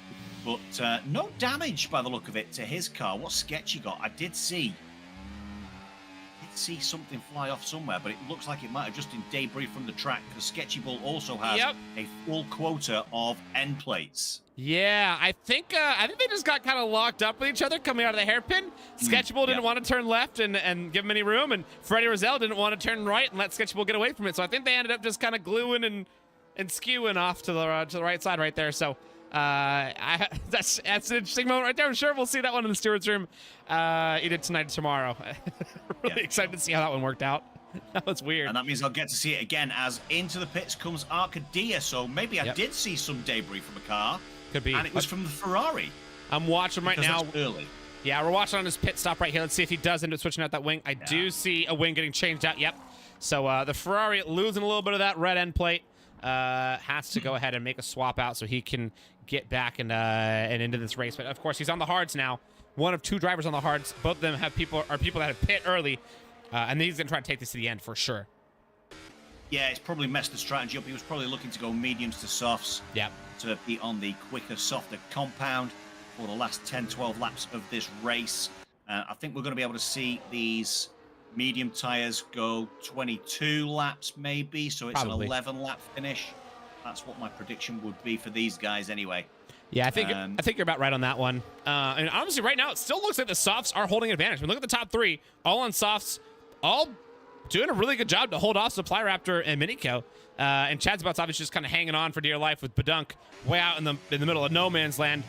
Speaker 3: But no damage by the look of it to his car. What Sketchy got? I did see something fly off somewhere, but it looks like it might have just been debris from the track, because Sketchy Bull also has a full quota of end plates.
Speaker 2: Yeah, I think they just got kind of locked up with each other coming out of the hairpin. Sketchy Bull didn't want to turn left and give him any room, and Freddie Rizal didn't want to turn right and let Sketchy Bull get away from it. So I think they ended up just kind of gluing and skewing off to the right side right there. So that's an interesting moment right there. I'm sure we'll see that one in the stewards room either tonight or tomorrow. Really excited to see how that one worked out. That was weird.
Speaker 3: And that means I'll get to see it again, as into the pits comes Arcadia. So maybe I did see some debris from a car.
Speaker 2: Could be.
Speaker 3: And it was from the Ferrari.
Speaker 2: I'm watching right now.
Speaker 3: That's early.
Speaker 2: Yeah, we're watching on his pit stop right here. Let's see if he does end up switching out that wing. I do see a wing getting changed out. Yep. So the Ferrari losing a little bit of that red end plate. Has to go ahead and make a swap out so he can get back and into this race. But of course, he's on the hards now. One of 2 drivers on the hards. Both of them have people that have pit early, and he's gonna try to take this to the end for sure.
Speaker 3: Yeah, it's probably messed the strategy up. He was probably looking to go mediums to softs.
Speaker 2: Yep.
Speaker 3: To be on the quicker, softer compound for the last 10-12 laps of this race. I think we're going to be able to see these medium tires go 22 laps maybe, so it's
Speaker 2: probably
Speaker 3: an 11-lap finish. That's what my prediction would be for these guys anyway.
Speaker 2: Yeah, I think you're about right on that one. And honestly, right now, it still looks like the softs are holding advantage. I mean, look at the top 3, all on softs, all doing a really good job to hold off Supply Raptor and Minico. And Chadzibot's obviously just kind of hanging on for dear life with Badunk way out in the middle of no man's land,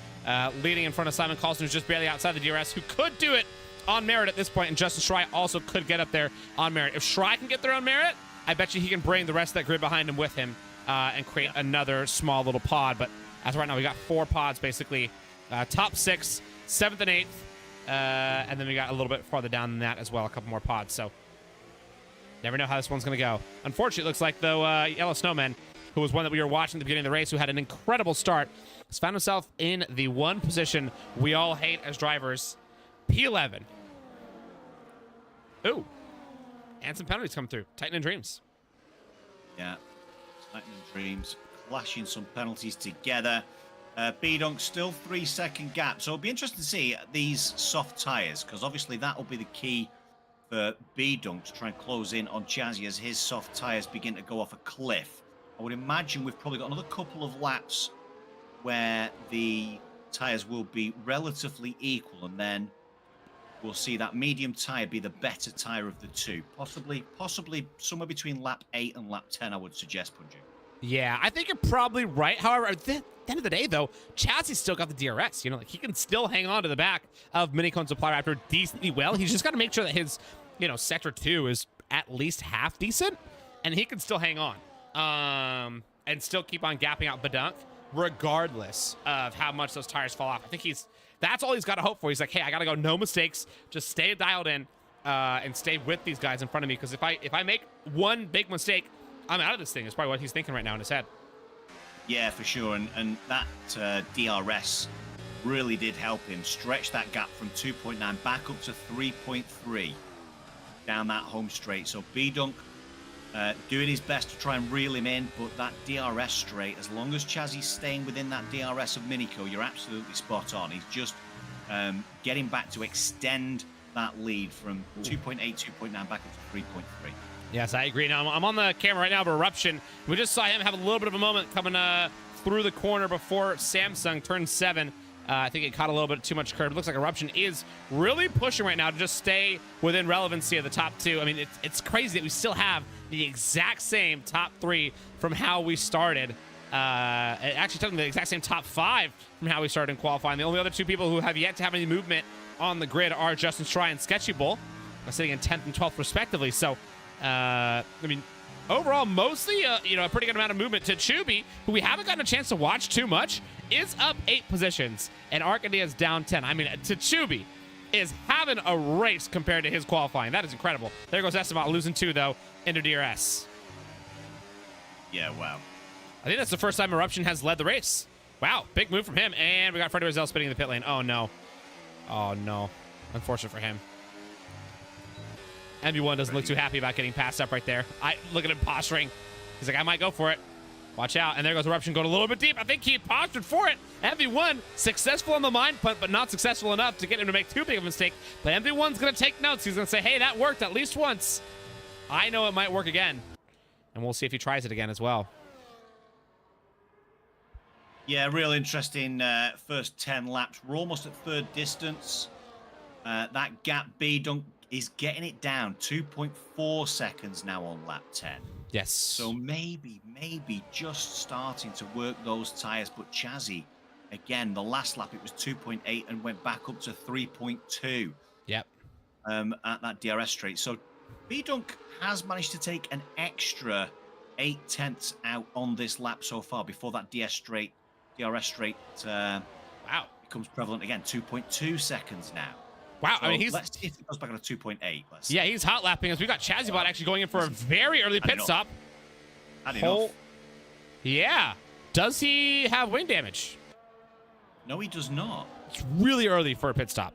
Speaker 2: leading in front of Simon Colston, who's just barely outside the DRS, who could do it on merit at this point. And Justin Schrei also could get up there on merit. If Schrei can get there on merit, I bet you he can bring the rest of that grid behind him with him and create another small little pod. But as of right now, we got 4 pods basically. Top 6, 7th and 8th. And then we got a little bit farther down than that as well, a couple more pods. So never know how this one's going to go. Unfortunately, it looks like, though, Yellow Snowman, who was one that we were watching at the beginning of the race, who had an incredible start, has found himself in the one position we all hate as drivers, P11. Ooh. And some penalties come through. Titan and Dreams.
Speaker 3: Yeah. Titan and Dreams clashing some penalties together. B-Dunk still 3-second gap. So it'll be interesting to see these soft tyres, because obviously that will be the key for B-Dunk to try and close in on Chazzy as his soft tyres begin to go off a cliff. I would imagine we've probably got another couple of laps where the tyres will be relatively equal, and then we'll see that medium tyre be the better tyre of the two. Possibly somewhere between lap 8 and lap 10, I would suggest, Punjew.
Speaker 2: Yeah, I think you're probably right. However, at the end of the day, though, Chazzy's still got the DRS. You know, like he can still hang on to the back of Minicone Supply Raptor decently well. He's just got to make sure that his, you know, sector 2 is at least half decent, and he can still hang on, and still keep on gapping out Badunk, regardless of how much those tires fall off. I think that's all he's got to hope for. He's like, hey, I got to go no mistakes, just stay dialed in, and stay with these guys in front of me. Because if I make one big mistake, I'm out of this thing. Is probably what he's thinking right now in his head.
Speaker 3: Yeah, for sure. And that DRS really did help him stretch that gap from 2.9 back up to 3.3 down that home straight. So B-Dunk doing his best to try and reel him in, but that DRS straight, as long as Chazzy's staying within that DRS of Minico, you're absolutely spot on. He's just getting back to extend that lead from 2.8, 2.9 back up to 3.3.
Speaker 2: Yes, I agree. Now, I'm on the camera right now of Eruption. We just saw him have a little bit of a moment coming through the corner before Samsung turned 7. I think it caught a little bit too much curb. It looks like Eruption is really pushing right now to just stay within relevancy of the top 2. I mean, it's crazy that we still have the exact same top 3 from how we started. Actually, technically the exact same top 5 from how we started in qualifying. The only other 2 people who have yet to have any movement on the grid are Justin Stry and Sketchy Bull, sitting in 10th and 12th respectively. So, I mean, overall, mostly, you know, a pretty good amount of movement. To Chubby, who we haven't gotten a chance to watch too much, is up 8 positions, and Arcadia is down 10. I mean, to Chubby is having a race compared to his qualifying. That is incredible. There goes Esteban, losing 2, though, into DRS.
Speaker 3: Yeah, wow.
Speaker 2: I think that's the first time Eruption has led the race. Wow, big move from him, and we got Freddie Rozelle spinning in the pit lane. Oh, no. Oh, no. Unfortunate for him. MB1 doesn't look too happy about getting passed up right there. Look at him posturing. He's like, I might go for it. Watch out. And there goes Eruption going a little bit deep. I think he postured for it. MB1 successful on the mine punt, but not successful enough to get him to make too big of a mistake. But MB1's going to take notes. He's going to say, hey, that worked at least once. I know it might work again. And we'll see if he tries it again as well.
Speaker 3: Yeah, real interesting first 10 laps. We're almost at third distance. That gap B-Dunk is getting it down 2.4 seconds now on lap 10.
Speaker 2: Yes.
Speaker 3: So maybe just starting to work those tires. But Chazzy, again, the last lap it was 2.8 and went back up to 3.2.
Speaker 2: Yep.
Speaker 3: At that DRS straight. So B-Dunk has managed to take an extra 0.8 out on this lap so far before that DRS straight wow, becomes prevalent again. 2.2 seconds now.
Speaker 2: Wow,
Speaker 3: So
Speaker 2: I mean,
Speaker 3: let's see if it goes back on a 2.8.
Speaker 2: Yeah, he's hot lapping us. We got Chazzybot actually going in for a very early pit stop.
Speaker 3: Had enough.
Speaker 2: Yeah. Does he have wing damage?
Speaker 3: No, he does not.
Speaker 2: It's really early for a pit stop.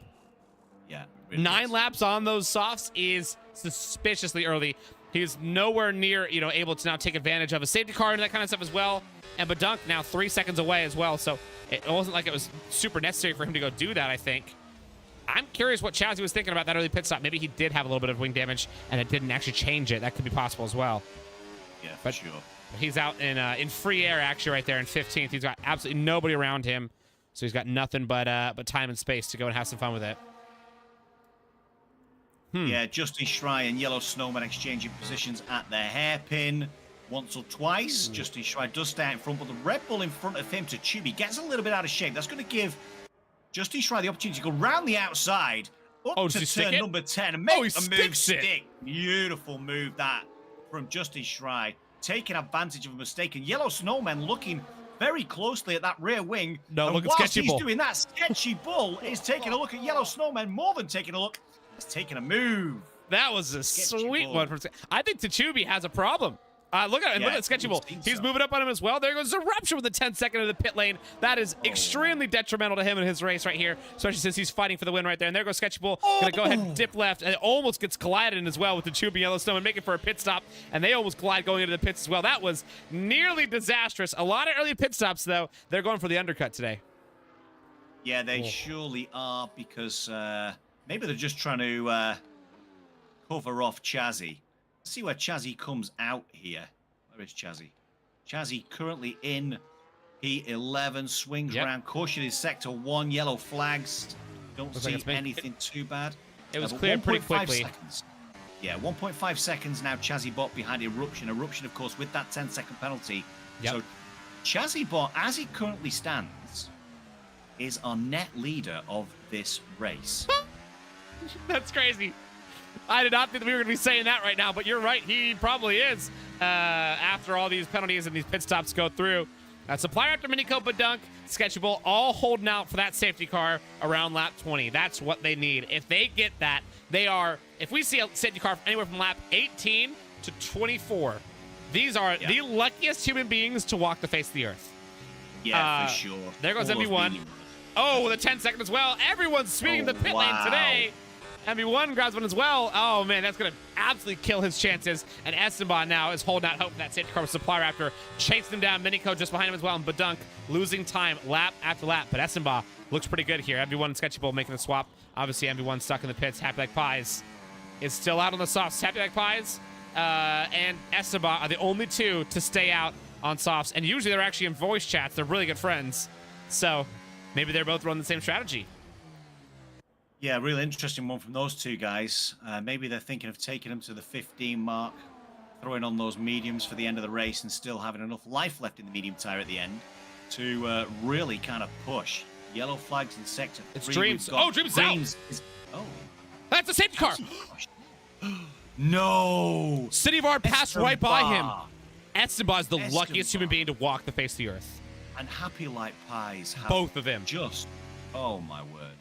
Speaker 3: Yeah. Really
Speaker 2: 9
Speaker 3: is.
Speaker 2: laps on those softs is suspiciously early. He's nowhere near, you know, able to now take advantage of a safety car and that kind of stuff as well. And Badunk now 3 seconds away as well. So it wasn't like it was super necessary for him to go do that, I think. I'm curious what Chazzy was thinking about that early pit stop. Maybe he did have a little bit of wing damage and it didn't actually change it. That could be possible as well.
Speaker 3: Yeah, for sure.
Speaker 2: He's out in free air actually right there in 15th. He's got absolutely nobody around him. So he's got nothing but time and space to go and have some fun with it.
Speaker 3: Yeah, Justin Schrei and Yellow Snowman exchanging positions at the hairpin once or twice. Justin Schrei does stay out in front, but the Red Bull in front of him to Tubby gets a little bit out of shape. That's going to give Justin Schrei the opportunity to go round the outside up to turn number 10 and make a move stick. Beautiful move that from Justin Schrei, taking advantage of a mistake. And Yellow Snowman looking very closely at that rear wing.
Speaker 2: No,
Speaker 3: and
Speaker 2: look at
Speaker 3: whilst
Speaker 2: Sketchy
Speaker 3: he's
Speaker 2: Bull.
Speaker 3: doing that, Sketchy Bull is taking a look at Yellow Snowman. More than taking a look, he's taking a move.
Speaker 2: That was a
Speaker 3: Sketchy
Speaker 2: sweet
Speaker 3: Bull.
Speaker 2: one. I think Tachubi has a problem. Look at him. Look at Sketchy Bull. He's moving up on him as well. There goes Eruption with the 10-second of the pit lane. That is extremely detrimental to him in his race right here, especially since he's fighting for the win right there. And there goes Sketchy Bull. Going to go ahead and dip left. And it almost gets collided in as well with the Tachubi Yellowstone and making for a pit stop. And they almost collide going into the pits as well. That was nearly disastrous. A lot of early pit stops, though. They're going for the undercut today.
Speaker 3: Yeah, they surely are, because maybe they're just trying to cover off Chazzy. Let's see where Chazzy comes out here. Where is Chazzy? Chazzy currently in P11, swings around. Caution is sector 1, yellow flags. Don't see anything too bad.
Speaker 2: It was cleared pretty quickly.
Speaker 3: Seconds. Yeah, 1.5 seconds now. Chazzy Bot behind Eruption. Eruption, of course, with that 10-second penalty. So Chazzy Bot, as it currently stands, is our net leader of this race.
Speaker 2: That's crazy. I did not think that we were going to be saying that right now, but you're right. He probably is. After all these penalties and these pit stops go through. Supply Raptor, Minico, Badunk, Sketchy Bull, all holding out for that safety car around lap 20. That's what they need. If they get that, they are, if we see a safety car anywhere from lap 18 to 24, these are the luckiest human beings to walk the face of the earth.
Speaker 3: Yeah, for sure.
Speaker 2: There goes MV1. Oh, with a 10-second as well. Everyone's speeding the pit lane today. MV1 grabs one as well. Oh, man, that's going to absolutely kill his chances. And Esteban now is holding out hope for that safety car with Supply Raptor. Chasing him down. Minico just behind him as well. And Badunk losing time lap after lap. But Esteban looks pretty good here. MV1 and Sketchy Bull making the swap. Obviously, MV1 stuck in the pits. Happy Like Pies is still out on the softs. Happy Like Pies and Esteban are the only two to stay out on softs. And usually they're actually in voice chats. They're really good friends. So maybe they're both running the same strategy.
Speaker 3: Yeah, really interesting one from those two guys. Maybe they're thinking of taking them to the 15 mark, throwing on those mediums for the end of the race and still having enough life left in the medium tire at the end to really kind of push. Yellow flags in sector 3.
Speaker 2: It's Dreams. Oh, Dreams out.
Speaker 3: Oh.
Speaker 2: That's a safety car.
Speaker 3: No.
Speaker 2: City of Art passed right by him. Esteban is the
Speaker 3: Esteban.
Speaker 2: luckiest human being to walk the face of the earth.
Speaker 3: And Happy Like Pies have
Speaker 2: Both of them.
Speaker 3: just, oh my word.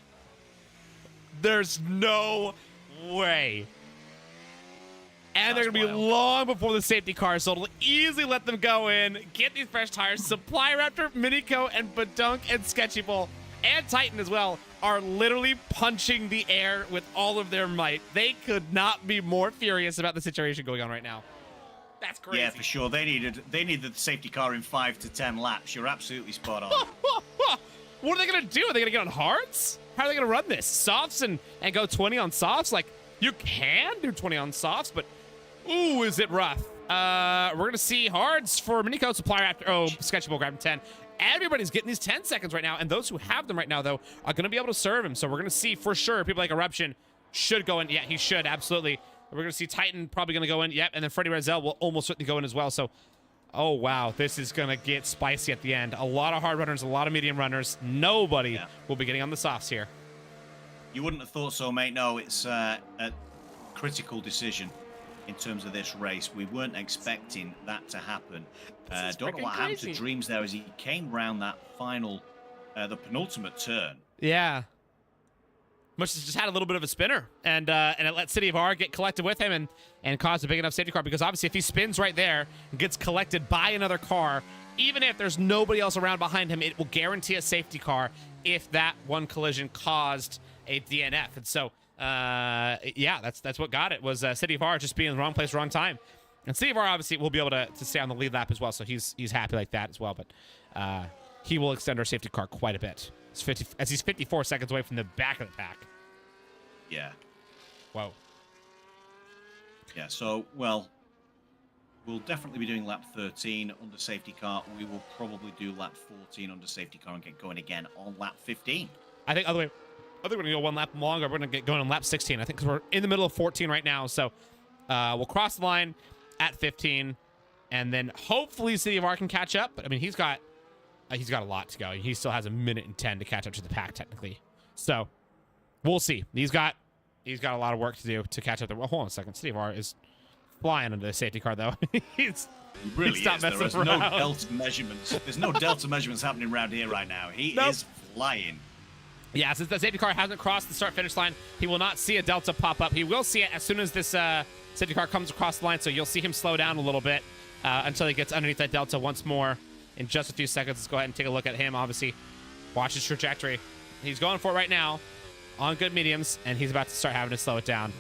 Speaker 2: There's no way. And they're going to be long before the safety car, so it'll easily let them go in, get these fresh tires. Supply Raptor, Minico, and Badunk, and Sketchy Bull, and Titan as well, are literally punching the air with all of their might. They could not be more furious about the situation going on right now. That's crazy.
Speaker 3: Yeah, for sure. They needed the safety car in 5 to 10 laps. You're absolutely spot on.
Speaker 2: What are they going to do? Are they going to get on hards? How are they going to run this? Softs and go 20 on softs? Like, you can do 20 on softs, but ooh, is it rough? We're going to see hards for Minico, Supply Raptor. Oh, Sketchy Bull grabbing 10. Everybody's getting these 10 seconds right now, and those who have them right now, though, are going to be able to serve him. So we're going to see for sure people like Eruption should go in. Yeah, he should, absolutely. We're going to see Titan probably going to go in. Yep, and then Freddy Razel will almost certainly go in as well. So, oh, wow, this is going to get spicy at the end. A lot of hard runners, a lot of medium runners. Nobody will be getting on the softs here.
Speaker 3: You wouldn't have thought so, mate. No, it's a critical decision in terms of this race. We weren't expecting that to happen. Don't know what happened to Dreams there as he came round that final, the penultimate turn.
Speaker 2: Yeah. Must have just had a little bit of a spinner, and it let City of R get collected with him and cause a big enough safety car, because obviously if he spins right there and gets collected by another car, even if there's nobody else around behind him, it will guarantee a safety car if that one collision caused a DNF. And so, yeah, that's what got it, was City of R just being in the wrong place, wrong time. And City of R obviously will be able to stay on the lead lap as well, so he's happy like that as well. But he will extend our safety car quite a bit. As he's 54 seconds away from the back of the pack.
Speaker 3: Yeah.
Speaker 2: Whoa.
Speaker 3: Yeah, so, well, we'll definitely be doing lap 13 under safety car. We will probably do lap 14 under safety car and get going again on lap 15.
Speaker 2: I think we're going to go one lap longer. We're going to get going on lap 16, I think, because we're in the middle of 14 right now. So we'll cross the line at 15, and then hopefully City of R can catch up. But, I mean, he's got a lot to go. He still has a minute and 10 to catch up to the pack, technically. So we'll see. He's got a lot of work to do to catch up there. Well, hold on a second. City of R is flying under the safety car, though. He's
Speaker 3: He really
Speaker 2: Stop
Speaker 3: is. There
Speaker 2: messing
Speaker 3: is no
Speaker 2: around.
Speaker 3: delta measurements. There's no delta measurements happening around here right now. He
Speaker 2: Nope.
Speaker 3: is flying.
Speaker 2: Yeah, since the safety car hasn't crossed the start-finish line, he will not see a delta pop up. He will see it as soon as this safety car comes across the line, so you'll see him slow down a little bit until he gets underneath that delta once more in just a few seconds. Let's go ahead and take a look at him, obviously. Watch his trajectory. He's going for it right now on good mediums, and he's about to start having to slow it down.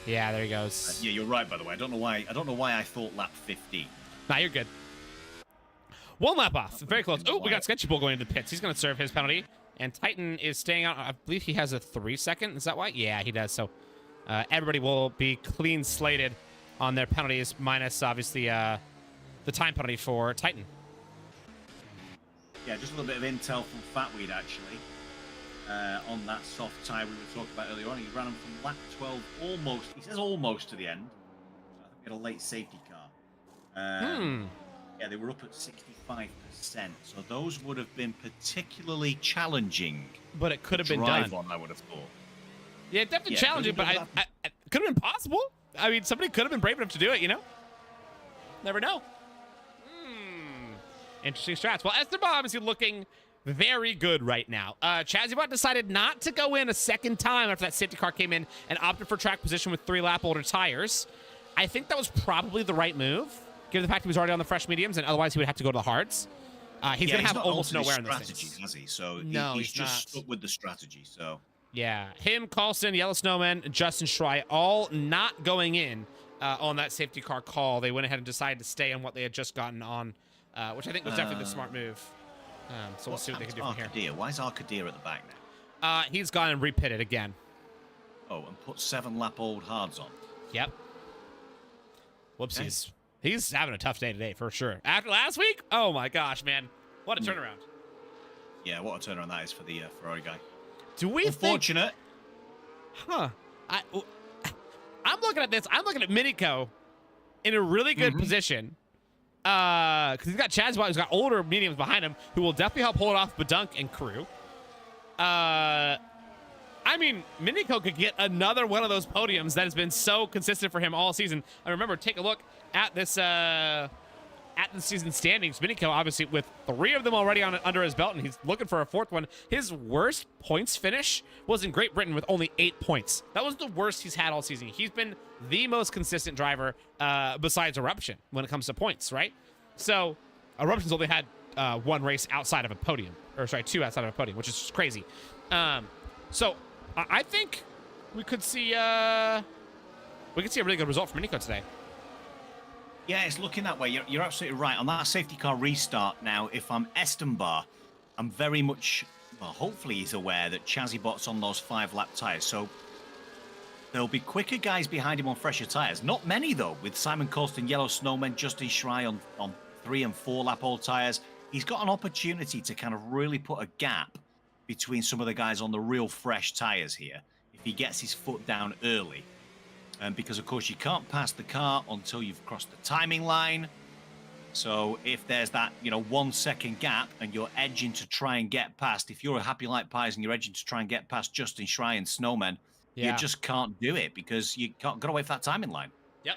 Speaker 2: Yeah, there he goes.
Speaker 3: Yeah, you're right, by the way. I don't know why I thought lap 50.
Speaker 2: Nah, you're good. One lap off. Very close. Oh, we got Sketchy Bull going into the pits. He's going to serve his penalty. And Titan is staying out. I believe he has a 3-second. Is that why? Yeah, he does. So everybody will be clean slated on their penalties, minus, obviously, the time penalty for Titan.
Speaker 3: Yeah, just a little bit of intel from Fatweed, actually, on that soft tyre we were talking about earlier on. He ran him from lap 12 almost. He says almost to the end. I think we had a late safety car. Yeah, they were up at 65%. So those would have been particularly challenging.
Speaker 2: But it could have been
Speaker 3: drive
Speaker 2: done.
Speaker 3: on, I would have thought.
Speaker 2: Yeah, definitely
Speaker 3: Yeah,
Speaker 2: challenging, but
Speaker 3: could
Speaker 2: I
Speaker 3: have been
Speaker 2: it could have been possible. I mean, somebody could have been brave enough to do it, you know? Never know. Interesting strats. Well, Esteban obviously looking very good right now. Chazibot decided not to go in a second time after that safety car came in and opted for track position with 3-lap older tires. I think that was probably the right move, given the fact he was already on the fresh mediums, and otherwise he would have to go to the hards. He's going to have
Speaker 3: not
Speaker 2: almost
Speaker 3: altered
Speaker 2: no
Speaker 3: his
Speaker 2: wear in this
Speaker 3: strategy,
Speaker 2: thing.
Speaker 3: has he? So
Speaker 2: No,
Speaker 3: he's
Speaker 2: he's
Speaker 3: just
Speaker 2: not.
Speaker 3: stuck with the strategy. So
Speaker 2: Yeah, him, Carlson, Yellow Snowman, Justin Schrei, all not going in on that safety car call. They went ahead and decided to stay on what they had just gotten on, which I think was definitely the smart move. So we'll see what they can do from here.
Speaker 3: Why is Arcadia at the back now?
Speaker 2: He's gone and repitted again.
Speaker 3: Oh, and put 7-lap-old hards on.
Speaker 2: Yep. Whoopsies. He's having a tough day today, for sure. After last week? Oh, my gosh, man. What a turnaround.
Speaker 3: Yeah, what a turnaround that is for the Ferrari guy.
Speaker 2: Do we think...
Speaker 3: Unfortunate.
Speaker 2: Huh. I'm looking at this. I'm looking at Minico in a really good position. Because he's got Chazbot, who's got older mediums behind him, who will definitely help hold off Badunk and crew. I mean, Minico could get another one of those podiums that has been so consistent for him all season. I remember, take a look at this the season standings. Minico, obviously, with 3 of them already under his belt, and he's looking for a 4th one. His worst points finish was in Great Britain with only 8 points. That was the worst he's had all season. He's been the most consistent driver besides Eruption when it comes to points, right? So Eruption's only had 1 race outside of a podium, or sorry, 2 outside of a podium, which is just crazy. So I think we could see a really good result from Minico today.
Speaker 3: Yeah, it's looking that way. You're absolutely right. On that safety car restart now, if I'm Estembar, I'm very much, well, hopefully he's aware that Chazibot's on those 5-lap tyres. So there'll be quicker guys behind him on fresher tyres. Not many, though, with Simon Colston, Yellow Snowman, Justin Schrei on 3- and 4-lap-old tyres. He's got an opportunity to kind of really put a gap between some of the guys on the real fresh tyres here if he gets his foot down early. Because, of course, you can't pass the car until you've crossed the timing line. So if there's that, 1-second gap and you're edging to try and get past, if you're a Happy Light Pies and you're edging to try and get past Justin Schrei and Snowman, you just can't do it because you got to wait for that timing line.
Speaker 2: Yep.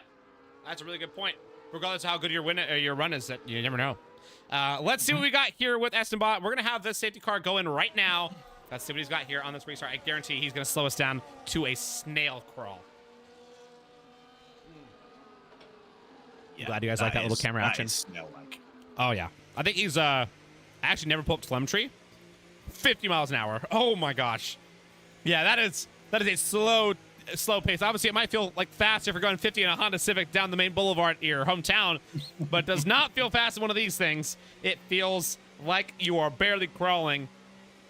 Speaker 2: That's a really good point. Regardless of how good your run is, that you never know. Let's see what we got here with Estenbot. We're going to have this safety car going right now. Let's see what he's got here on this restart. I guarantee he's going to slow us down to a snail crawl.
Speaker 3: Yeah,
Speaker 2: Glad you guys like that little camera action.
Speaker 3: Snail-like.
Speaker 2: Oh, yeah. I think he's actually never pulled up telemetry. 50 miles an hour. Oh, my gosh. Yeah, that is a slow pace. Obviously, it might feel like fast if you're going 50 in a Honda Civic down the main boulevard in your hometown, but does not feel fast in one of these things. It feels like you are barely crawling.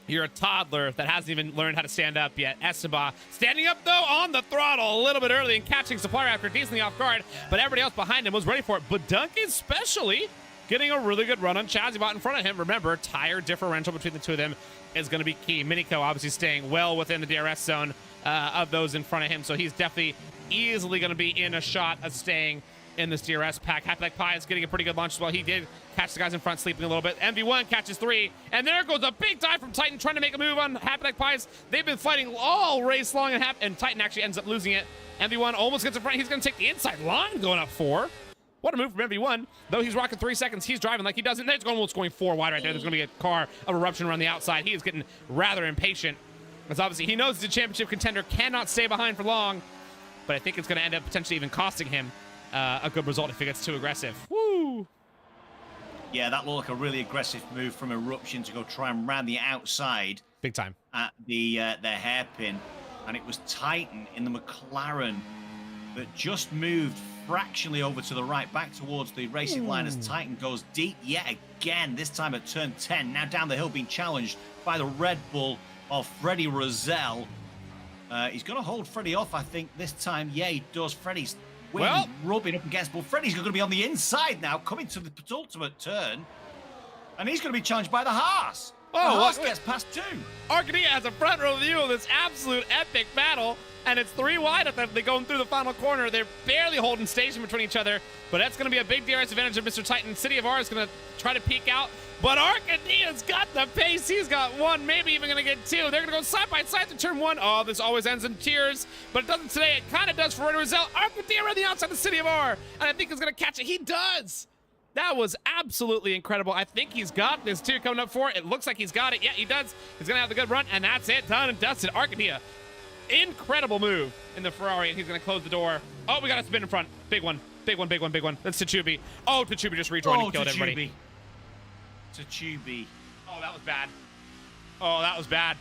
Speaker 2: You're a toddler that hasn't even learned how to stand up yet. Esteban standing up, though, on the throttle a little bit early and catching Supplier after decently off guard, but everybody else behind him was ready for it. But Duncan especially getting a really good run on Chazibot in front of him. Remember, tire differential between the two of them is going to be key. Minico obviously staying well within the DRS zone of those in front of him, so he's definitely easily going to be in a shot of staying in this DRS pack. Happy Like Pie is getting a pretty good launch as well. He did catch the guys in front sleeping a little bit. MV1 catches 3, and there goes a big dive from Titan trying to make a move on Happy Like Pies. They've been fighting all race long, and Titan actually ends up losing it. MV1 almost gets in front. He's going to take the inside line going up 4. What a move from MV1. Though he's rocking 3 seconds, he's driving like he doesn't. There's going 4 wide right there. There's going to be a car of eruption around the outside. He is getting rather impatient. Because obviously he knows the championship contender cannot stay behind for long. But I think it's going to end up potentially even costing him a good result if he gets too aggressive. Woo!
Speaker 3: Yeah, that looked like a really aggressive move from Eruption to go try and round the outside.
Speaker 2: Big time.
Speaker 3: At the hairpin. And it was Titan in the McLaren that just moved fractionally over to the right, back towards the racing line as Titan goes deep yet again, this time at turn 10. Now down the hill being challenged by the Red Bull of Freddie Rozelle. He's going to hold Freddie off, I think, this time. Yeah, he does. Freddie's rubbing up against, but Freddie's going to be on the inside now, coming to the penultimate turn. And he's going to be challenged by the Haas. The Haas gets past 2.
Speaker 2: Arcadia has a front row view of this absolute epic battle, and it's 3 wide of them. They're going through the final corner. They're barely holding station between each other, but that's going to be a big DRS advantage of Mr. Titan. City of R is going to try to peek out, but Arcadia's got the pace. He's got 1, maybe even going to get 2. They're going to go side by side to turn 1. Oh, this always ends in tears, but it doesn't today. It kind of does for Freddie Rozelle. Arcadia around the outside of the City of R, and I think he's going to catch it. He does. That was absolutely incredible. I think he's got this too coming up for it. It looks like he's got it. Yeah, he does. He's going to have the good run, and that's it. Done and dusted. Arcadia, incredible move in the Ferrari, and he's going to close the door. Oh, we got a spin in front. Big one. Big one, big one, big one. That's Tachubi. Oh, Tachubi just rejoined and killed everybody.
Speaker 3: Tachubi.
Speaker 2: Oh, that was bad. Oh, that was bad.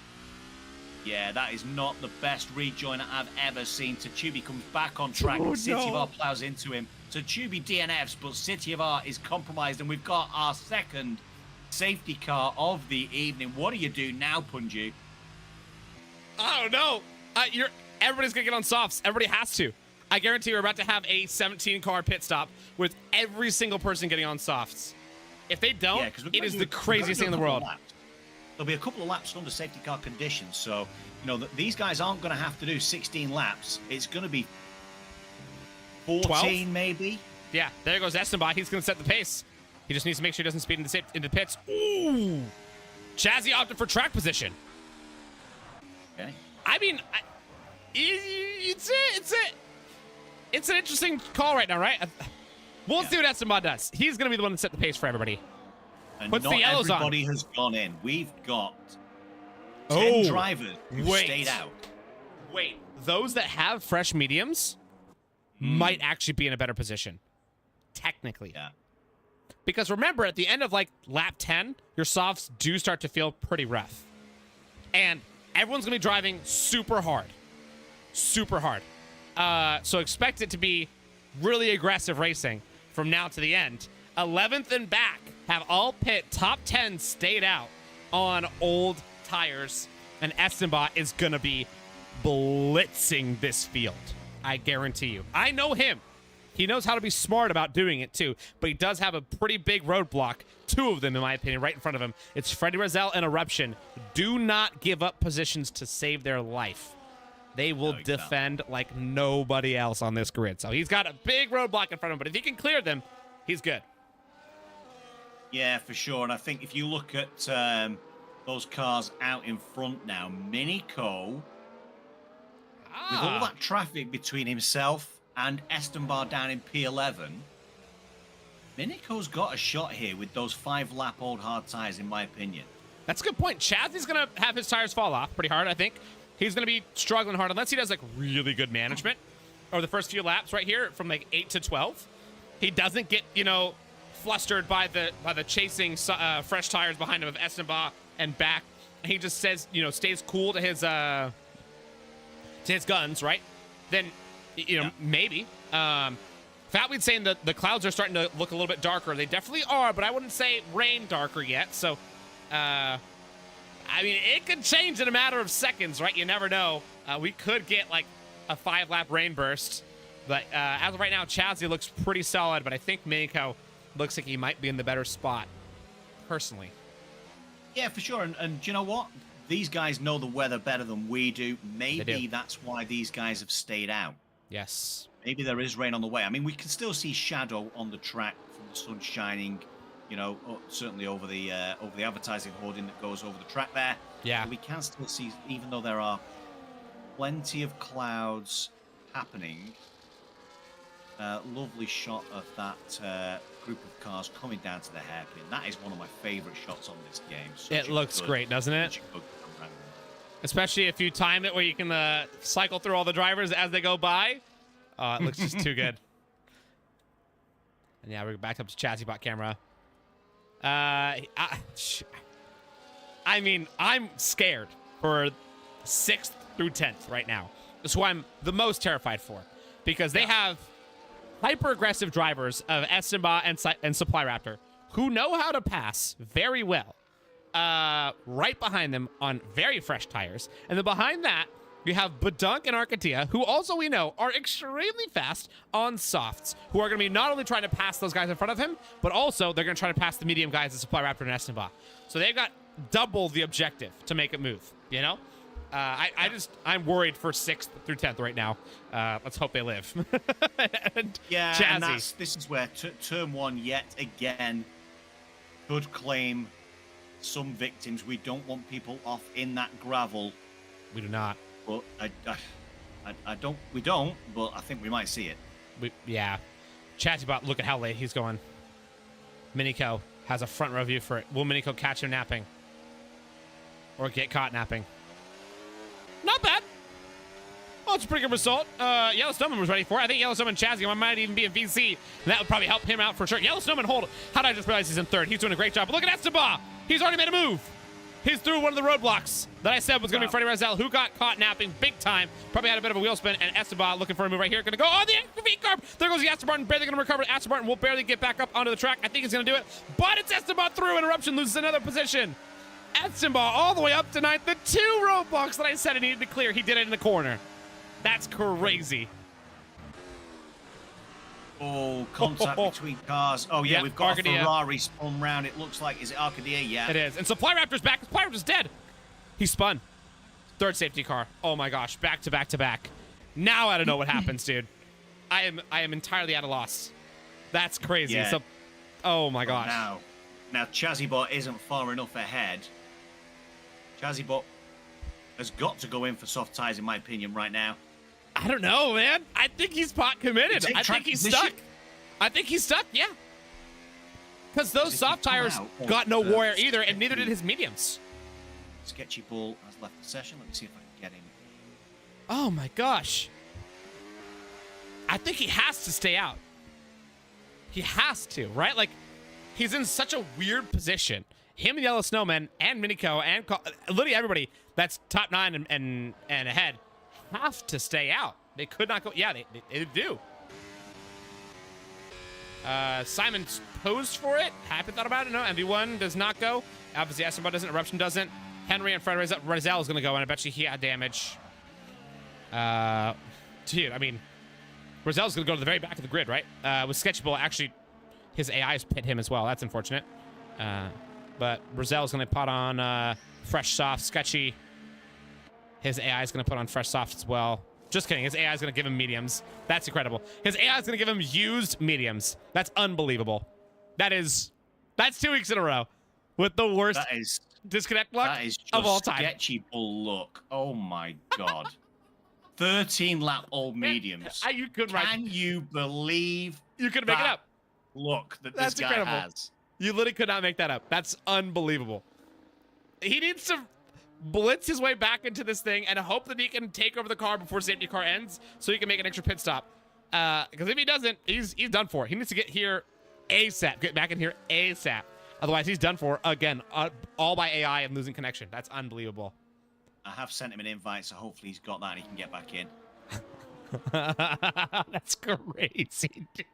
Speaker 3: Yeah, that is not the best rejoin I've ever seen. Tachubi comes back on track.
Speaker 2: Oh,
Speaker 3: City of
Speaker 2: no.
Speaker 3: R plows into him. Tachubi DNFs, but City of R is compromised, and we've got our second safety car of the evening. What do you do now, Punjew?
Speaker 2: I don't know. Everybody's going to get on softs. Everybody has to. I guarantee we're about to have a 17-car pit stop with every single person getting on softs. If they don't, it is the craziest thing in the world.
Speaker 3: There'll be a couple of laps under safety car conditions, so these guys aren't going to have to do 16 laps. It's going to be 14,
Speaker 2: 12?
Speaker 3: maybe.
Speaker 2: Yeah, there goes Esteban. He's going to set the pace. He just needs to make sure he doesn't speed into the pits. Ooh! Chazzy opted for track position.
Speaker 3: Okay.
Speaker 2: I mean, it's an interesting call right now, right? We'll see what Esteban does. He's going to be the one to set the pace for everybody.
Speaker 3: And
Speaker 2: Puts
Speaker 3: not
Speaker 2: the yellows on.
Speaker 3: everybody has gone in. We've got 10 drivers who stayed out.
Speaker 2: Wait, those that have fresh mediums might actually be in a better position, technically.
Speaker 3: Yeah.
Speaker 2: Because remember, at the end of like lap 10, your softs do start to feel pretty rough. And everyone's going to be driving super hard. Super hard. So expect it to be really aggressive racing from now to the end. 11th and back have all pit top 10 stayed out on old tires. And Esteban is going to be blitzing this field. I guarantee you. I know him. He knows how to be smart about doing it too, but he does have a pretty big roadblock. 2 of them, in my opinion, right in front of him. It's Freddie Rozelle and Eruption. Do not give up positions to save their life. They will defend like nobody else on this grid. So he's got a big roadblock in front of him, but if he can clear them, he's good.
Speaker 3: Yeah, for sure. And I think if you look at those cars out in front now, Minico, with all that traffic between himself and Esteban down in P11, Minico's got a shot here with those 5-lap old hard tires, in my opinion.
Speaker 2: That's a good point. Chaz is going to have his tires fall off pretty hard, I think. He's going to be struggling hard unless he does like really good management over the first few laps right here from like 8 to 12. He doesn't get, flustered by the chasing fresh tires behind him of Esteban and back. He just says, stays cool to his guns, right? Then, maybe. Fatweed's saying that the clouds are starting to look a little bit darker. They definitely are, but I wouldn't say rain darker yet. So, it could change in a matter of seconds, right? You never know. We could get like a 5-lap rain burst. But as of right now, Chazzy looks pretty solid, but I think Mako looks like he might be in the better spot, personally.
Speaker 3: Yeah, for sure. And do you know what? These guys know the weather better than we do. Maybe
Speaker 2: do.
Speaker 3: that's why these guys have stayed out.
Speaker 2: Yes.
Speaker 3: Maybe there is rain on the way. I mean, we can still see shadow on the track from the sun shining, you know, certainly over the advertising hoarding that goes over the track there.
Speaker 2: Yeah.
Speaker 3: But we can still see, even though there are plenty of clouds happening. Lovely shot of that group of cars coming down to the hairpin. That is one of my favorite shots on this game.
Speaker 2: It looks great, doesn't it? Especially if you time it where you can cycle through all the drivers as they go by. It looks just too good. And yeah, we're back up to ChazzyBot camera. I mean, I'm scared for 6th through 10th right now. That's who I'm the most terrified for. Because they have hyper-aggressive drivers of Esteban and Supply Raptor who know how to pass very well. Right behind them on very fresh tires. And then behind that, you have Badunk and Arcadia, who also we know are extremely fast on softs, who are going to be not only trying to pass those guys in front of him, but also they're going to try to pass the medium guys at Supply Raptor and Esteban. So they've got double the objective to make it move, you know? I'm worried for 6th through 10th right now. Let's hope they live. And
Speaker 3: yeah,
Speaker 2: Chazzy.
Speaker 3: and this is where turn 1 yet again could claim some victims. We don't want people off in that gravel.
Speaker 2: We do not.
Speaker 3: But I don't. We don't. But I think we might see it.
Speaker 2: Yeah. ChazzyBot, look at how late he's going. Minico has a front row view for it. Will Minico catch him napping? Or get caught napping? Not bad. Well, it's a pretty good result. Yellow Snowman was ready for it. I think Yellow Snowman Chazzy might even be in VC. And that would probably help him out for sure. Yellow Snowman, hold. How did I just realize he's in 3rd? He's doing a great job. But look at Esteban. He's already made a move. He's through one of the roadblocks that I said was going to be Freddie Razel, who got caught napping big time. Probably had a bit of a wheel spin. And Esteban looking for a move right here. Going to go on the XV carb. There goes the Aston Martin. Barely going to recover. Aston Martin will barely get back up onto the track. I think he's going to do it. But it's Esteban through. Interruption loses another position. Esteban all the way up to 9th. The 2 roadblocks that I said he needed to clear, he did it in the corner. That's crazy.
Speaker 3: Oh, contact between cars. Oh, yeah,
Speaker 2: Yep,
Speaker 3: we've got
Speaker 2: Arcadia.
Speaker 3: a Ferrari spun round. It looks like, is it Arcadia? Yeah.
Speaker 2: It is. And Supply Raptor's back. Supply Raptor's dead. He spun. 3rd safety car. Oh, my gosh. Back to back to back. Now I don't know what happens, dude. I am entirely at a loss. That's crazy.
Speaker 3: Yeah.
Speaker 2: So, oh, my gosh.
Speaker 3: Now ChazzyBot isn't far enough ahead. ChazzyBot has got to go in for soft tires, in my opinion, right now.
Speaker 2: I don't know, man. I think he's pot committed. I think he's stuck. I think he's stuck, yeah. Because those soft tires got no warrior either, and neither did his mediums.
Speaker 3: Sketchy Bull has left the session. Let me see if I can get him.
Speaker 2: Oh, my gosh. I think he has to stay out. He has to, right? Like, he's in such a weird position. Him and Yellow Snowman and Minico and literally everybody that's top 9 and ahead have to stay out. They could not go. Yeah, they do. Simon's posed for it. Happy thought about it. No, MV1 does not go. Obviously, Esteban doesn't. Eruption doesn't. Henry and Fred Razel is going to go, and I bet you he had damage. Dude, I mean, Razel's going to go to the very back of the grid, right? With Sketchable, actually, his AI's pit him as well. That's unfortunate. But Razel's going to put on fresh soft. Sketchy, his AI is going to put on fresh soft as well. Just kidding. His AI is going to give him mediums. That's incredible. His AI is going to give him used mediums. That's unbelievable. That's 2 weeks in a row with the worst disconnect luck of all time.
Speaker 3: Sketchy Bull look. Oh my god. 13 lap old mediums. Can you believe
Speaker 2: you could make it up?
Speaker 3: Look that
Speaker 2: That's
Speaker 3: this guy
Speaker 2: incredible.
Speaker 3: has.
Speaker 2: You literally could not make that up. That's unbelievable. He needs to blitz his way back into this thing and hope that he can take over the car before safety car ends so he can make an extra pit stop. Because if he doesn't, he's done for. He needs to get here ASAP. Get back in here ASAP. Otherwise, he's done for again, all by AI and losing connection. That's unbelievable.
Speaker 3: I have sent him an invite, so hopefully he's got that and he can get back in.
Speaker 2: That's crazy, dude.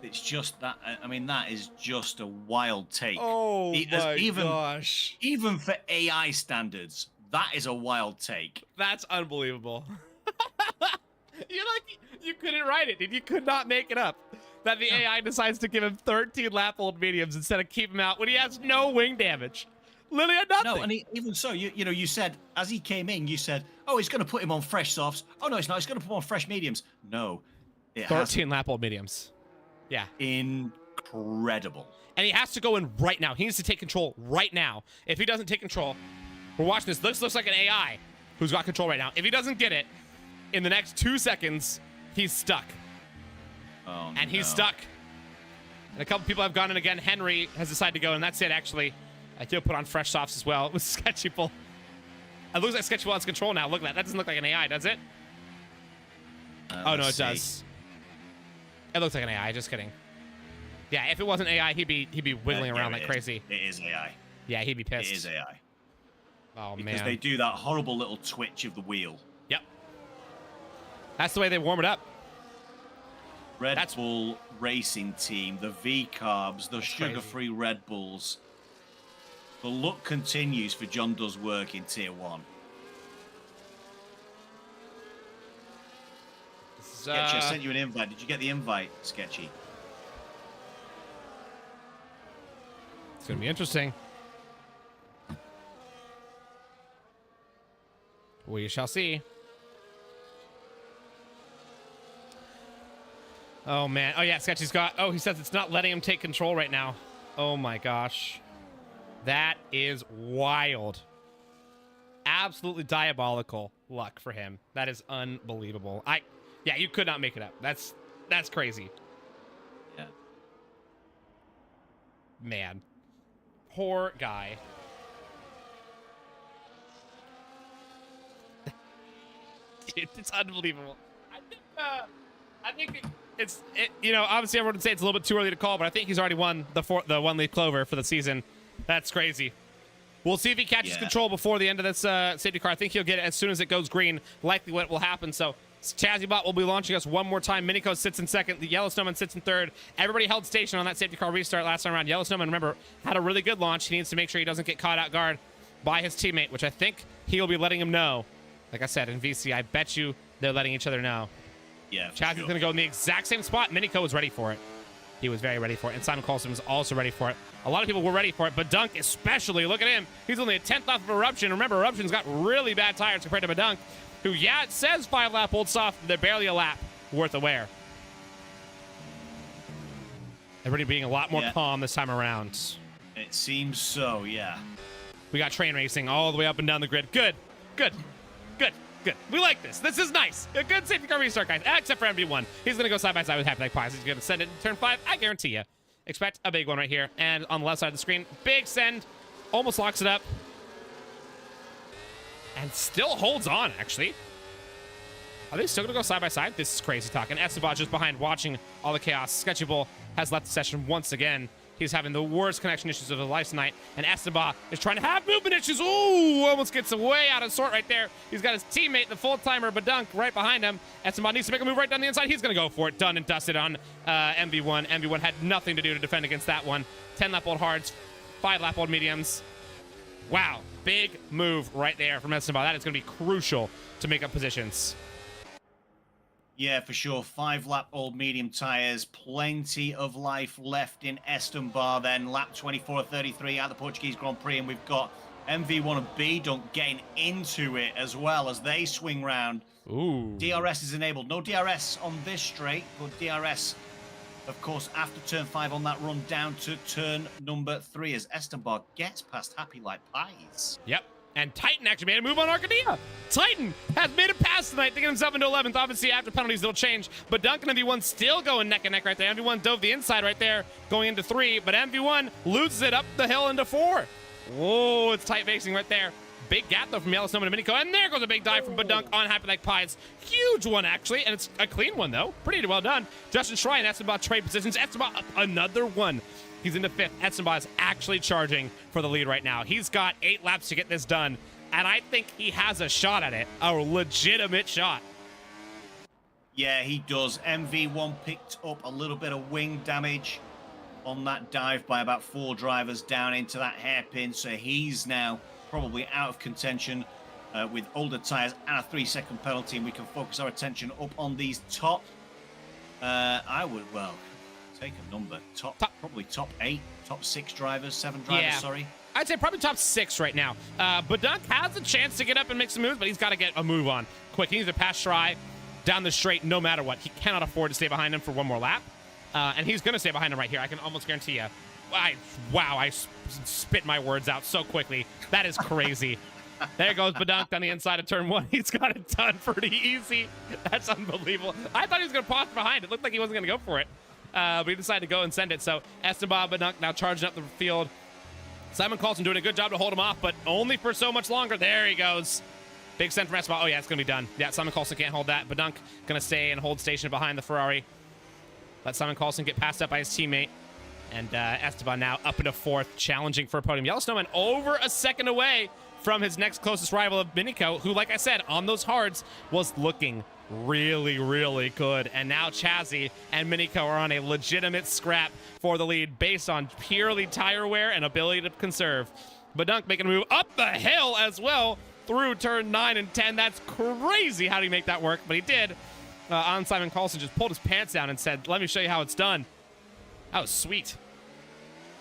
Speaker 3: It's just that. I mean, that is just a wild take.
Speaker 2: Oh my gosh!
Speaker 3: Even for AI standards, that is a wild take.
Speaker 2: That's unbelievable. You couldn't write it, dude. You could not make it up. That the AI decides to give him 13 lap old mediums instead of keep him out when he has no wing damage. Literally had nothing.
Speaker 3: No, and even so, you know, you said, as he came in, you said, oh, he's going to put him on fresh softs. Oh, no, it's not. He's going to put him on fresh mediums. No.
Speaker 2: 13 lap old mediums. Yeah.
Speaker 3: Incredible.
Speaker 2: And he has to go in right now. He needs to take control right now. If he doesn't take control, we're watching this. This looks like an AI who's got control right now. If he doesn't get it, in the next 2 seconds, he's stuck.
Speaker 3: Oh,
Speaker 2: and he's stuck. And a couple people have gone in again. Henry has decided to go, and that's it, actually. He'll put on fresh softs as well. It was Sketchy Bull. It looks like Sketchy Bull has control now. Look at that. That doesn't look like an AI, does it? Oh, no, it does. It looks like an AI. Just kidding. Yeah, if it wasn't AI, he'd be wiggling around like crazy.
Speaker 3: It is AI.
Speaker 2: Yeah, he'd be pissed.
Speaker 3: It is AI.
Speaker 2: Oh, man.
Speaker 3: Because they do that horrible little twitch of the wheel.
Speaker 2: Yep. That's the way they warm it up.
Speaker 3: Red Bull Racing Team, the V-Carbs, the sugar-free Red Bulls. The luck continues for John Does Work in Tier 1. Sketchy, I sent you an invite. Did you get the invite, Sketchy?
Speaker 2: It's going to be interesting. We shall see. Oh, man. Oh, yeah, Sketchy's got... Oh, he says it's not letting him take control right now. Oh, my gosh. That is wild. Absolutely diabolical luck for him. That is unbelievable. Yeah, you could not make it up. That's crazy.
Speaker 3: Yeah.
Speaker 2: Man. Poor guy. Dude, it's unbelievable. I think it's you know, obviously everyone would say it's a little bit too early to call, but I think he's already won the one leaf clover for the season. That's crazy. We'll see if he catches control before the end of this safety car. I think he'll get it as soon as it goes green. Likely what will happen. So ChazzyBot will be launching us one more time. Minico sits in second. The Yellow Snowman sits in third. Everybody held station on that safety car restart last time around. Yellow Snowman, remember, had a really good launch. He needs to make sure he doesn't get caught out guard by his teammate, which I think he'll be letting him know. Like I said, in VC, I bet you they're letting each other know.
Speaker 3: Yeah,
Speaker 2: Chazzy's going to go in the exact same spot. Minico was ready for it. He was very ready for it. And Simon Colson was also ready for it. A lot of people were ready for it, but Dunk especially. Look at him. He's only a 10th off of Eruption. Remember, Eruption's got really bad tires compared to Badunk, who, yeah, it says 5-lap old soft. They're barely a lap worth of wear. Everybody being a lot more calm this time around.
Speaker 3: It seems so, yeah.
Speaker 2: We got train racing all the way up and down the grid. Good, good, good, good. We like this. This is nice. A good safety car restart, guys. Except for MV1. He's going to go side by side with Happy Like Pies. He's going to send it in turn 5. I guarantee you. Expect a big one right here. And on the left side of the screen, big send. Almost locks it up. And still holds on, actually. Are they still going to go side by side? This is crazy talk. And Esteban just behind watching all the chaos. Sketchy Bull has left the session once again. He's having the worst connection issues of his life tonight. And Esteban is trying to have movement issues. Ooh, almost gets way out of sort right there. He's got his teammate, the full-timer Badunk, right behind him. Esteban needs to make a move right down the inside. He's going to go for it. Done and dusted on MV1. MV1 had nothing to do to defend against that one. 10-lap old hards, 5-lap old mediums. Wow, big move right there from Esteban. That is going to be crucial to make up positions.
Speaker 3: Yeah, for sure. 5-lap old medium tires. Plenty of life left in Esteban then. Lap 24.33 at the Portuguese Grand Prix. And we've got MV1 and B-Dunk getting into it as well as they swing round.
Speaker 2: Ooh.
Speaker 3: DRS is enabled. No DRS on this straight, but DRS, of course, after turn 5 on that run down to turn number 3 as Esteban gets past Happy Like Pies.
Speaker 2: Yep. And Titan actually made a move on Arcadia. Titan has made a pass tonight to get himself into 11th. Obviously, after penalties, they'll change. But Duncan MV1 still going neck and neck right there. MV1 dove the inside right there, going into 3. But MV1 loses it up the hill into 4. Whoa, it's tight racing right there. Big gap, though, from Yellow Snowman and Minico. And there goes a big dive from Badunk on Happy Like Pies. Huge one, actually. And it's a clean one, though. Pretty well done. Justin Schrein, Esteban trade positions. Esteban up another one. He's into 5th. Esteban is actually charging for the lead right now. He's got 8 laps to get this done. And I think he has a shot at it. A legitimate shot.
Speaker 3: Yeah, he does. MV1 picked up a little bit of wing damage on that dive by about 4 drivers down into that hairpin. So he's now probably out of contention with older tires and a 3-second penalty. And we can focus our attention up on these top. I would, well, take a number. Probably top 8, top 6 drivers, 7 drivers, sorry.
Speaker 2: I'd say probably top 6 right now. Badunk has a chance to get up and make some moves, but he's got to get a move on quick. He needs to pass Shry down the straight no matter what. He cannot afford to stay behind him for one more lap. And he's going to stay behind him right here. I can almost guarantee you. Wow, I spit my words out so quickly. That is crazy. There goes Badunk on the inside of turn 1. He's got it done pretty easy. That's unbelievable. I thought he was going to pause behind. It looked like he wasn't going to go for it. But he decided to go and send it. So Esteban Badunk now charging up the field. Simon Coulson doing a good job to hold him off, but only for so much longer. There he goes. Big send from Esteban. Oh, yeah, it's going to be done. Yeah, Simon Coulson can't hold that. Badunk going to stay and hold station behind the Ferrari. Let Simon Coulson get passed up by his teammate. And Esteban now up into 4th, challenging for a podium. Yellow Snowman over a second away from his next closest rival of Minico, who, like I said, on those hards was looking really, really good. And now Chazzy and Minico are on a legitimate scrap for the lead based on purely tire wear and ability to conserve. Badunk making a move up the hill as well through turn 9 and 10. That's crazy. How do you make that work? But he did. On Simon Coulson just pulled his pants down and said, let me show you how it's done. That was sweet.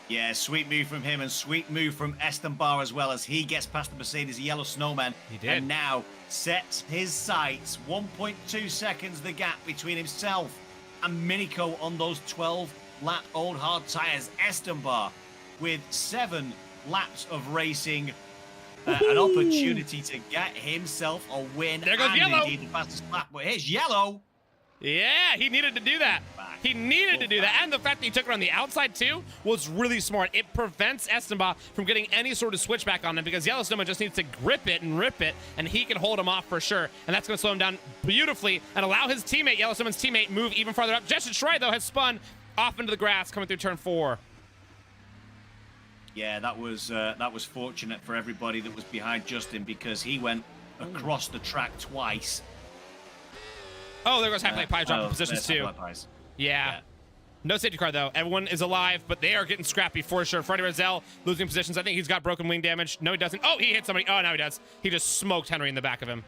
Speaker 3: Yeah, sweet move from him and sweet move from Esteban as well as he gets past the Mercedes Yellow Snowman.
Speaker 2: He did.
Speaker 3: And now sets his sights. 1.2 seconds the gap between himself and Minico on those 12-lap old hard tires. Esteban with 7 laps of racing. An opportunity to get himself a win.
Speaker 2: There goes
Speaker 3: and
Speaker 2: Yellow.
Speaker 3: Indeed the fastest lap. But here's Yellow.
Speaker 2: Yeah, he needed to do that. He needed to do that. And the fact that he took it on the outside, too, was really smart. It prevents Esteban from getting any sort of switchback on him because Yellow Snowman just needs to grip it and rip it, and he can hold him off for sure. And that's going to slow him down beautifully and allow his teammate, Yellow Snowman's teammate, move even farther up. Justin Schrei, though, has spun off into the grass coming through turn 4.
Speaker 3: Yeah, that was fortunate for everybody that was behind Justin because he went across the track twice.
Speaker 2: Oh, there goes Happy Light Pie dropping positions too. Yeah. No safety car though. Everyone is alive, but they are getting scrappy for sure. Freddie Rozelle losing positions. I think he's got broken wing damage. No, he doesn't. Oh, he hit somebody. Oh, now he does. He just smoked Henry in the back of him.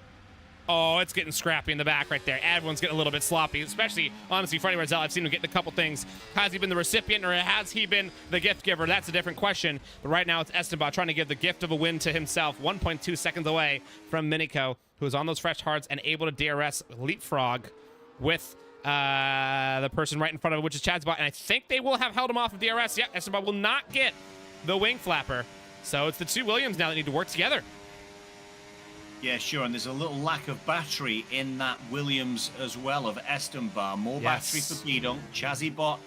Speaker 2: Oh, it's getting scrappy in the back right there. Everyone's getting a little bit sloppy, especially, honestly, Freddie Rozelle. I've seen him getting a couple things. Has he been the recipient or has he been the gift giver? That's a different question. But right now it's Esteban trying to give the gift of a win to himself. 1.2 seconds away from Minico, who is on those fresh hards and able to DRS leapfrog with the person right in front of him, which is Chad's bot. And I think they will have held him off of DRS. Yeah, Esteban will not get the wing flapper. So it's the 2 Williams now that need to work together.
Speaker 3: Yeah, sure, and there's a little lack of battery in that Williams as well of Esteban. More battery for Bidon. Chazzy Bot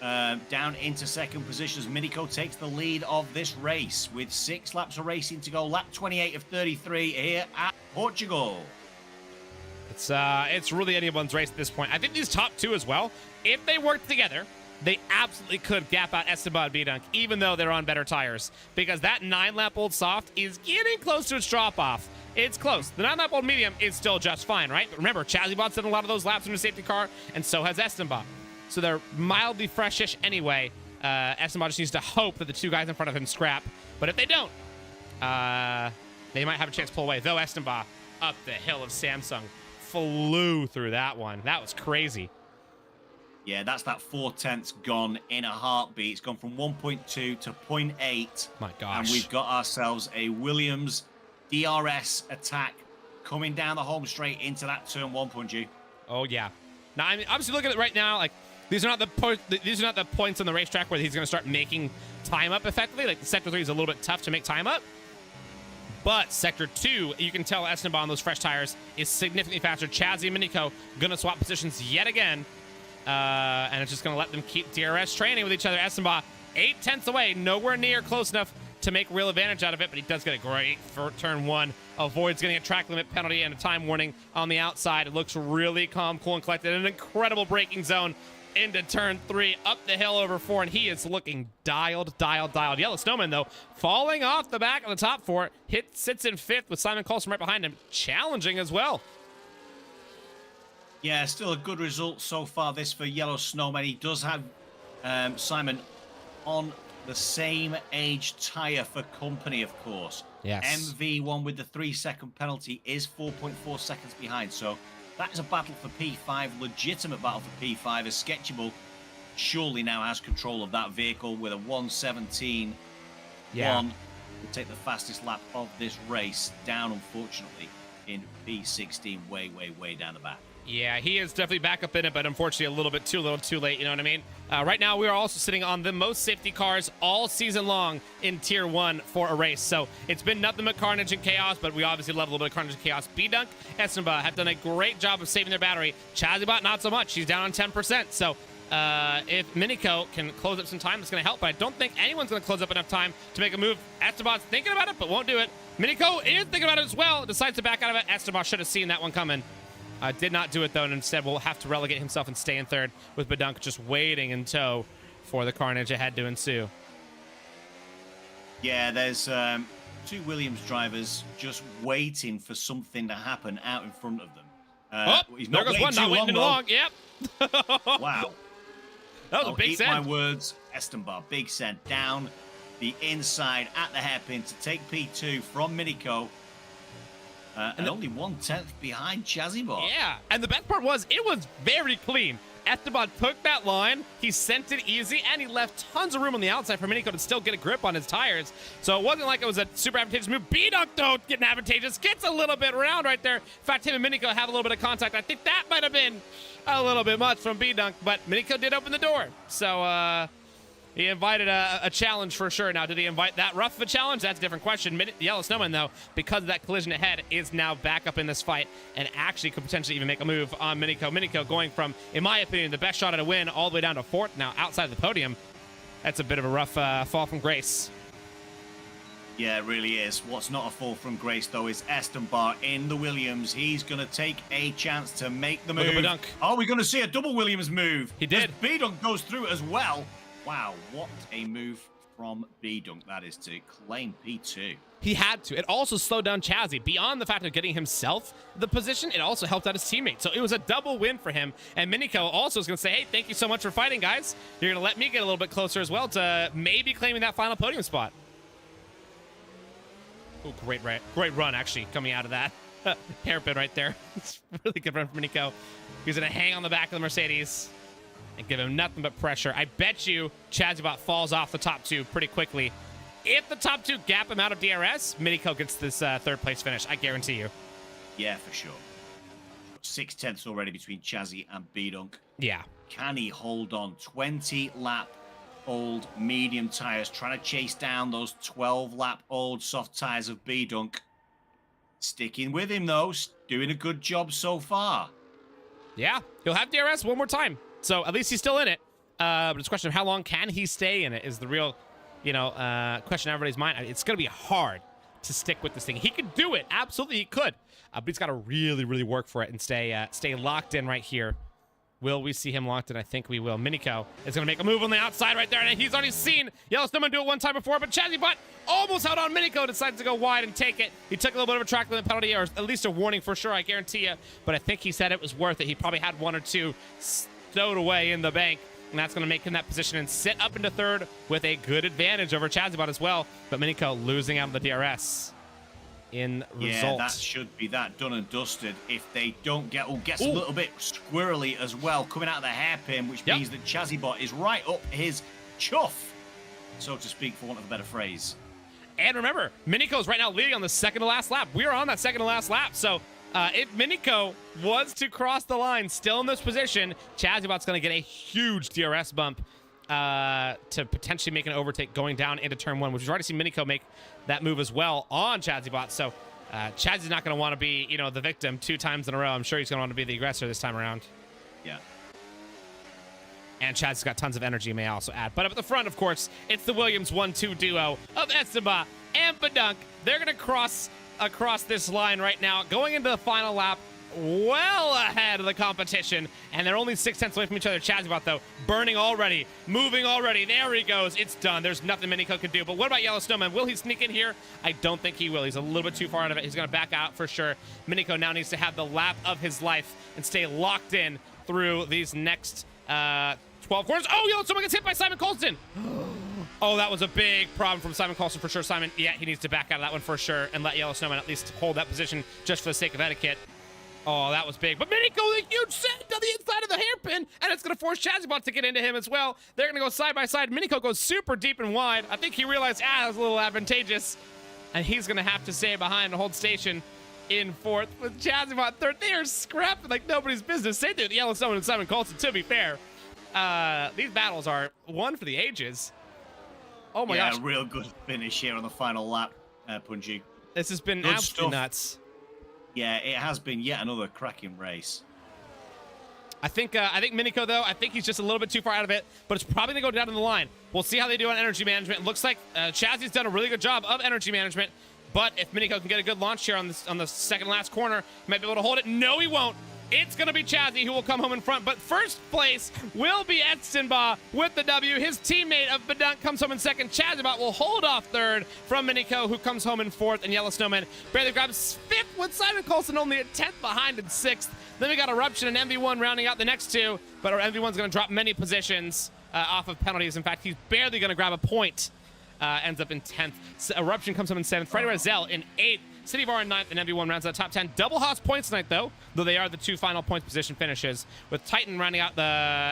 Speaker 3: down into second position as Minico takes the lead of this race with 6 laps of racing to go. Lap 28 of 33 here at Portugal.
Speaker 2: It's really anyone's race at this point. I think these top 2 as well, if they work together, they absolutely could gap out Esteban Bidunk, even though they're on better tires. Because that 9-lap old soft is getting close to its drop-off. It's close. The 9-lap old medium is still just fine, right? But remember, Chazzy Bot's done a lot of those laps in a safety car, and so has Esteban. So they're mildly freshish anyway. Esteban just needs to hope that the 2 guys in front of him scrap. But if they don't, they might have a chance to pull away. Though Esteban, up the hill of Samsung, flew through that one. That was crazy.
Speaker 3: Yeah, that's that 4/10 gone in a heartbeat. It's gone from 1.2 to 0.8.
Speaker 2: My gosh.
Speaker 3: And we've got ourselves a Williams DRS attack coming down the home straight into that turn 1, Punjew.
Speaker 2: Oh yeah. Now I'm obviously looking at it right now. Like these are not the points on the racetrack where he's going to start making time up effectively. Like sector 3 is a little bit tough to make time up. But sector 2, you can tell Esteban on those fresh tires is significantly faster. Chazzy and Minico going to swap positions yet again. And it's just going to let them keep DRS training with each other. Esteban 8/10 away, nowhere near close enough to make real advantage out of it, but he does get a great for turn 1. Avoids getting a track limit penalty and a time warning on the outside. It looks really calm, cool, and collected. An incredible braking zone into turn 3, up the hill over 4, and he is looking dialed. Yellow Snowman, though, falling off the back of the top 4. Sits in 5th with Simon Coulson right behind him, challenging as well.
Speaker 3: Yeah, still a good result so far, this for Yellow Snowman. He does have Simon on the same age tyre for company, of course.
Speaker 2: Yes.
Speaker 3: MV1 with the 3-second penalty is 4.4 seconds behind. So that is a battle for P5, legitimate battle for P5, as Sketchable surely now has control of that vehicle with a 1:17.1 will take the fastest lap of this race down, unfortunately, in P16, way down the back.
Speaker 2: Yeah, he is definitely back up in it, but unfortunately a little too late, you know what I mean? Right now, we are also sitting on the most safety cars all season long in Tier 1 for a race. So it's been nothing but carnage and chaos, but we obviously love a little bit of carnage and chaos. B-Dunk, Estemba have done a great job of saving their battery. Chazibot, not so much. She's down on 10%. So if Miniko can close up some time, it's going to help, but I don't think anyone's going to close up enough time to make a move. Estebot's thinking about it, but won't do it. Miniko is thinking about it as well, decides to back out of it. Estebot should have seen that one coming. Did not do it, though, and instead will have to relegate himself and stay in third, with Badunk just waiting in tow for the carnage ahead to ensue.
Speaker 3: Yeah, there's two Williams drivers just waiting for something to happen out in front of them. He's not
Speaker 2: there goes one, not waiting long. Yep.
Speaker 3: Wow.
Speaker 2: That was a big send.
Speaker 3: Eat my words, Estembar. Big send down the inside at the hairpin to take P2 from Miniko. And only 1/10 behind Chazibot.
Speaker 2: Yeah, and the best part was, it was very clean. Esteban took that line, he sent it easy, and he left tons of room on the outside for Miniko to still get a grip on his tires. So it wasn't like it was a super advantageous move. B-Dunk, though, getting advantageous, gets a little bit round right there. In fact, him and Miniko have a little bit of contact. I think that might have been a little bit much from B-Dunk, but Miniko did open the door. So, he invited a challenge for sure. Now, did he invite that rough of a challenge? That's a different question. Yellow Snowman, though, because of that collision ahead, is now back up in this fight and actually could potentially even make a move on Miniko. Miniko going from, in my opinion, the best shot at a win all the way down to fourth now outside the podium. That's a bit of a rough fall from grace.
Speaker 3: Yeah, it really is. What's not a fall from grace, though, is Estembar in the Williams. He's going to take a chance to make the move. Are we going to see a double Williams move?
Speaker 2: He did.
Speaker 3: B-Dunk goes through as well. Wow, what a move from B-Dunk that is to claim P2.
Speaker 2: He had to. It also slowed down Chazzy. Beyond the fact of getting himself the position, it also helped out his teammate. So it was a double win for him. And Miniko also is going to say, hey, thank you so much for fighting, guys. You're going to let me get a little bit closer as well to maybe claiming that final podium spot. Oh, great run, actually, coming out of that. Hairpin right there. It's a really good run from Miniko. He's going to hang on the back of the Mercedes and give him nothing but pressure. I bet you Chazibot falls off the top two pretty quickly. If the top two gap him out of DRS, Miniko gets this third place finish. I guarantee you.
Speaker 3: Yeah, for sure. 6/10 already between Chazzy and B-Dunk.
Speaker 2: Yeah.
Speaker 3: Can he hold on? 20-lap old medium tires, trying to chase down those 12-lap old soft tires of B-Dunk. Sticking with him, though. Doing a good job so far.
Speaker 2: Yeah, he'll have DRS one more time. So at least he's still in it. But it's a question of how long can he stay in it is the real, question on everybody's mind. It's going to be hard to stick with this thing. He could do it. Absolutely, he could. But he's got to really, really work for it and stay locked in right here. Will we see him locked in? I think we will. Miniko is going to make a move on the outside right there, and he's already seen Yellow Snowman do it one time before, but Chazibot almost out on Miniko, decides to go wide and take it. He took a little bit of a track limit penalty, or at least a warning for sure, I guarantee you, but I think he said it was worth it. He probably had one or two stowed away in the bank, and that's going to make him that position and sit up into third with a good advantage over Chazibot as well, but Miniko losing out on the DRS. In result.
Speaker 3: Yeah, that should be that done and dusted. If they don't get, gets a little bit squirrely as well, coming out of the hairpin, which means that Chazibot is right up his chuff, so to speak, for want of a better phrase.
Speaker 2: And remember, Miniko's right now leading on the second to last lap. We are on that second to last lap, so if Miniko was to cross the line still in this position, Chazibot's going to get a huge DRS bump to potentially make an overtake going down into turn one, which we've already seen Miniko make that move as well on Chazibot. So Chazzy's not going to want to be, the victim 2 times in a row. I'm sure he's going to want to be the aggressor this time around.
Speaker 3: Yeah.
Speaker 2: And Chaz's got tons of energy, may I also add. But up at the front, of course, it's the Williams 1-2 duo of Estemba and Badunk. They're going to cross across this line right now, going into the final lap, well ahead of the competition, and they're only 6/10 away from each other. Chazibot, though, burning already, moving already. There he goes. It's done. There's nothing Miniko can do. But what about Yellow Snowman? Will he sneak in here? I don't think he will. He's a little bit too far out of it. He's going to back out for sure. Miniko now needs to have the lap of his life and stay locked in through these next 12 corners. Oh, Yellow Snowman gets hit by Simon Colston. Oh, that was a big problem from Simon Colston for sure. Simon, yeah, he needs to back out of that one for sure and let Yellow Snowman at least hold that position just for the sake of etiquette. Oh, that was big. But Miniko with a huge send to the inside of the hairpin, and it's going to force Chazibot to get into him as well. They're going to go side by side. Miniko goes super deep and wide. I think he realized, that was a little advantageous, and he's going to have to stay behind and hold station in fourth with Chazibot third. They are scrapping like nobody's business. Same thing with Yellowstone and Simon Colson, to be fair. These battles are one for the ages. Oh my gosh.
Speaker 3: Yeah, real good finish here on the final lap, Punjew.
Speaker 2: This has been
Speaker 3: Good
Speaker 2: absolutely
Speaker 3: stuff.
Speaker 2: nuts.
Speaker 3: Yeah, it has been yet another cracking race.
Speaker 2: I think Miniko, though, I think he's just a little bit too far out of it, but it's probably going to go down to the line. We'll see how they do on energy management. It looks like Chazzy's done a really good job of energy management, but if Miniko can get a good launch here on the second last corner, he might be able to hold it. No, he won't. It's going to be Chazzy who will come home in front, but first place will be Edstenbaugh with the W. His teammate of Bedunk comes home in second. Chazibot will hold off third from Miniko, who comes home in fourth, and Yellow Snowman barely grabs fifth with Simon Colson only a 10th behind in sixth. Then we got Eruption and MV1 rounding out the next two, but our MV1's going to drop many positions off of penalties. In fact, he's barely going to grab a point. Ends up in 10th. So Eruption comes home in 7th. Freddy Razel in 8th. City of R in 9th, and MV1 rounds out top 10. Double Haas points tonight, though they are the two final points position finishes, with Titan rounding out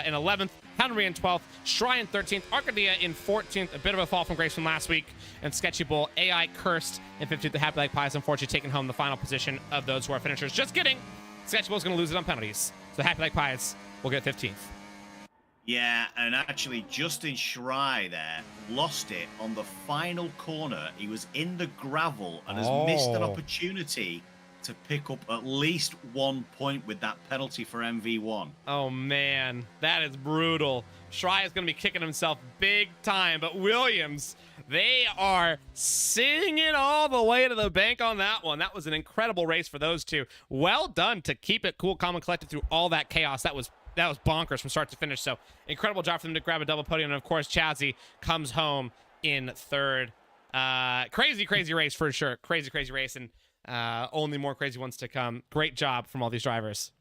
Speaker 2: in 11th, Henry in 12th, Shry in 13th, Arcadia in 14th, a bit of a fall from grace from last week, and Sketchy Bull, AI Cursed in 15th, the Happy Like Pies, unfortunately taking home the final position of those who are finishers. Just kidding! Sketchy Bull's going to lose it on penalties, so Happy Like Pies will get 15th.
Speaker 3: Yeah, and actually Justin Shry there lost it on the final corner. He was in the gravel and has missed an opportunity to pick up at least 1 point with that penalty for MV1.
Speaker 2: Oh man, that is brutal. Shry is going to be kicking himself big time, but Williams, they are singing all the way to the bank on that one. That was an incredible race for those two. Well done to keep it cool, calm, and collected through all that chaos. That was bonkers from start to finish. So incredible job for them to grab a double podium. And of course, Chazzy comes home in third. Crazy race for sure. Crazy race. And only more crazy ones to come. Great job from all these drivers.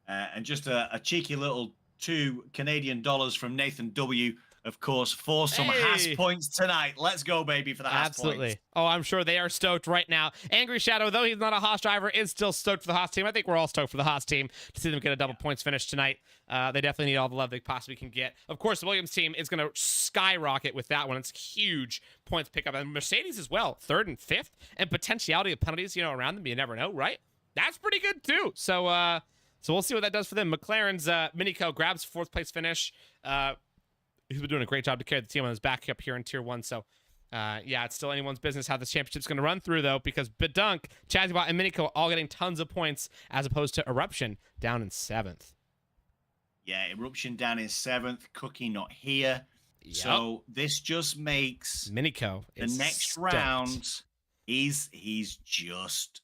Speaker 3: And just a cheeky little $2 Canadian from Nathan W, of course, for some Haas points tonight. Let's go, baby, for the Haas points.
Speaker 2: Oh, I'm sure they are stoked right now. Angry Shadow, though he's not a Haas driver, is still stoked for the Haas team. I think we're all stoked for the Haas team to see them get a double points finish tonight. They definitely need all the love they possibly can get. Of course, the Williams team is going to skyrocket with that one. It's huge points pickup. And Mercedes as well, 3rd and 5th. And potentiality of penalties, around them, you never know, right? That's pretty good, too. So we'll see what that does for them. McLaren's Miniko grabs 4th place finish. He's been doing a great job to carry the team on his back up here in Tier 1. So, yeah, it's still anyone's business how this championship's going to run through, though, because Bedunk, Chazibot, and Miniko all getting tons of points as opposed to Eruption down in 7th.
Speaker 3: Yeah, Eruption down in 7th. Cookie not here. Yep. So this just makes
Speaker 2: Miniko
Speaker 3: the next round. He's just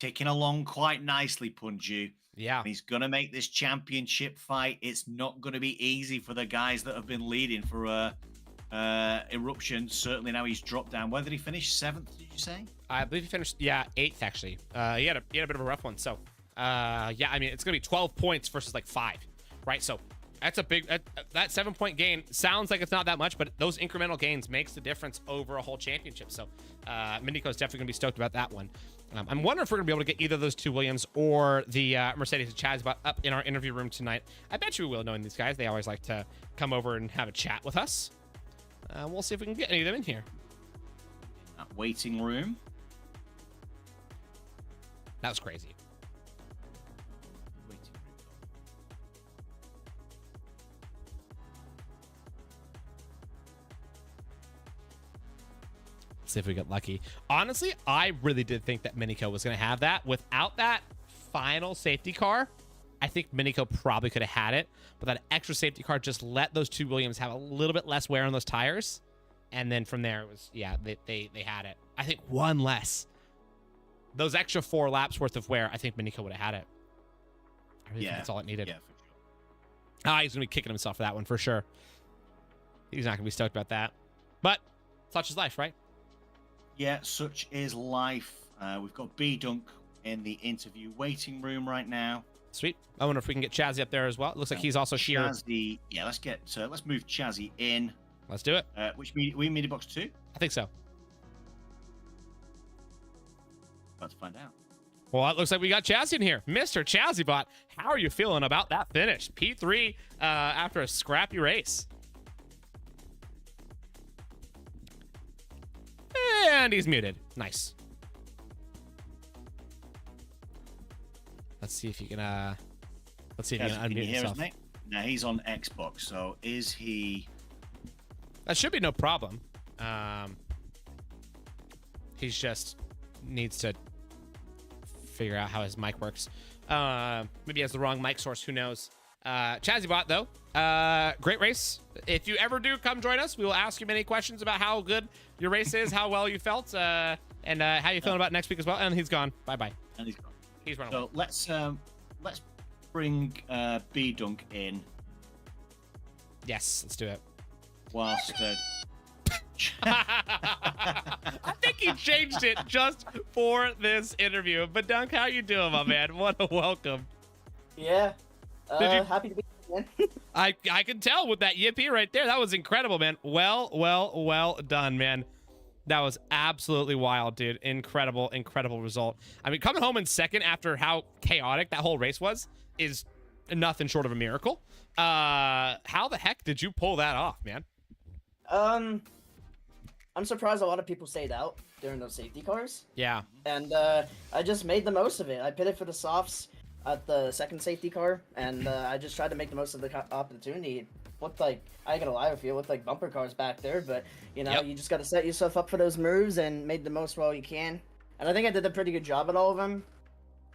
Speaker 3: ticking along quite nicely, Punjew.
Speaker 2: Yeah.
Speaker 3: And he's going to make this championship fight. It's not going to be easy for the guys that have been leading for Eruption. Certainly now he's dropped down. Where did he finish? 7th, did you say?
Speaker 2: I believe he finished, 8th, actually. He had a bit of a rough one. So, yeah, I mean, it's going to be 12 points versus like 5, right? So that's a big, that 7-point gain sounds like it's not that much, but those incremental gains makes the difference over a whole championship. So Miniko's definitely going to be stoked about that one. I'm wondering if we're going to be able to get either of those two Williams or the Mercedes and Chazibot up in our interview room tonight. I bet you we will, knowing these guys. They always like to come over and have a chat with us. We'll see if we can get any of them in here.
Speaker 3: That waiting room.
Speaker 2: That was crazy. See if we get lucky. Honestly, I really did think that Miniko was going to have that. Without that final safety car, I think Miniko probably could have had it. But that extra safety car just let those two Williams have a little bit less wear on those tires. And then from there, it was, yeah, they had it. I think one less. Those extra 4 laps worth of wear, I think Miniko would have had it. I really think that's all it needed.
Speaker 3: Yeah, for sure.
Speaker 2: He's going to be kicking himself for that one, for sure. He's not going to be stoked about that. But such is life, right?
Speaker 3: Yeah, such is life. We've got B-Dunk in the interview waiting room right now.
Speaker 2: Sweet. I wonder if we can get Chazzy up there as well. It looks like he's also here.
Speaker 3: Chazzy, yeah, let's move Chazzy in.
Speaker 2: Let's do it.
Speaker 3: We media box 2?
Speaker 2: I think so.
Speaker 3: About to find out.
Speaker 2: Well, it looks like we got Chazzy in here. Mr. ChazzyBot, how are you feeling about that finish? P3 after a scrappy race. And he's muted. Nice. Let's see if you can let's see if you can unmute himself.
Speaker 3: No, he's on Xbox, so is he?
Speaker 2: That should be no problem. He's just needs to figure out how his mic works. Maybe he has the wrong mic source, who knows. ChazzyBot, though, great race. If you ever do come join us, we will ask you many questions about how good your race is, how well you felt, and how you feeling about next week as well. And he's gone. Bye-bye.
Speaker 3: And he's gone.
Speaker 2: He's running
Speaker 3: So
Speaker 2: away.
Speaker 3: let's bring B-Dunk in
Speaker 2: Yes, let's do it.
Speaker 3: whilst...
Speaker 2: I think he changed it just for this interview. But Dunk, how you doing, my man? What a welcome.
Speaker 4: Yeah.
Speaker 2: Did you-
Speaker 4: Happy to be here, man.
Speaker 2: I can tell with that yippee right there. That was incredible, man. Well done, man. That was absolutely wild, dude. Incredible result. I mean, coming home in second after how chaotic that whole race was is nothing short of a miracle. How the heck did you pull that off, man?
Speaker 4: I'm surprised a lot of people stayed out during those safety cars,
Speaker 2: Yeah.
Speaker 4: and I just made the most of it. I pitted for the softs at the second safety car, and I just tried to make the most of the opportunity. It looked like, I ain't gonna lie with you, it looked like bumper cars back there, but you know,
Speaker 2: Yep.
Speaker 4: you just gotta set yourself up for those moves and made the most while you can. And I think I did a pretty good job at all of them.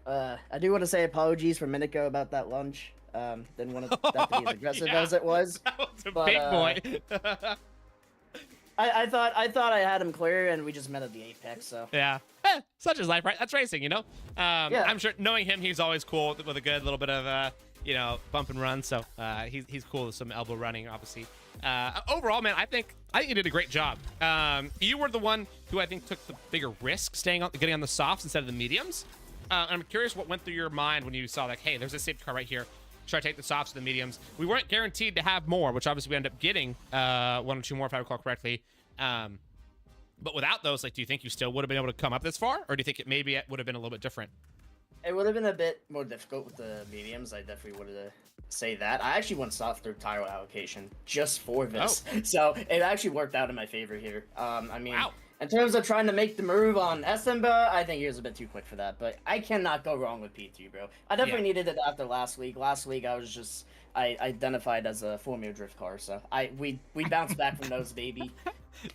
Speaker 4: I do want to say apologies for Minico about that lunge. Didn't want that to be as aggressive
Speaker 2: Yeah.
Speaker 4: as it was.
Speaker 2: That was a
Speaker 4: But,
Speaker 2: big boy.
Speaker 4: I thought I had him clear, and we just met at the apex. So
Speaker 2: Yeah. Such is life, right? That's racing, you know?
Speaker 4: Yeah.
Speaker 2: I'm sure, knowing him, he's always cool with a good little bit of, bump and run. So he's cool with some elbow running, obviously. Overall, man, I think you did a great job. You were the one who I think took the bigger risk, getting on the softs instead of the mediums. I'm curious what went through your mind when you saw, like, hey, there's a safety car right here. Should I take the softs or the mediums? We weren't guaranteed to have more, which obviously we ended up getting one or two more, if I recall correctly. But without those, like, do you think you still would have been able to come up this far, or do you think it would have been a little bit different?
Speaker 4: it would have been a bit more difficult with the mediums. I definitely would have say that. I actually went soft through tire allocation just for this, so it actually worked out in my favor here. I mean,
Speaker 2: Wow.
Speaker 4: in terms of trying to make the move on Estemba, I think he was a bit too quick for that. But I cannot go wrong with P2, bro. I definitely needed it after last week. Last week I identified as a Formula Drift car, so we bounced back from those, baby.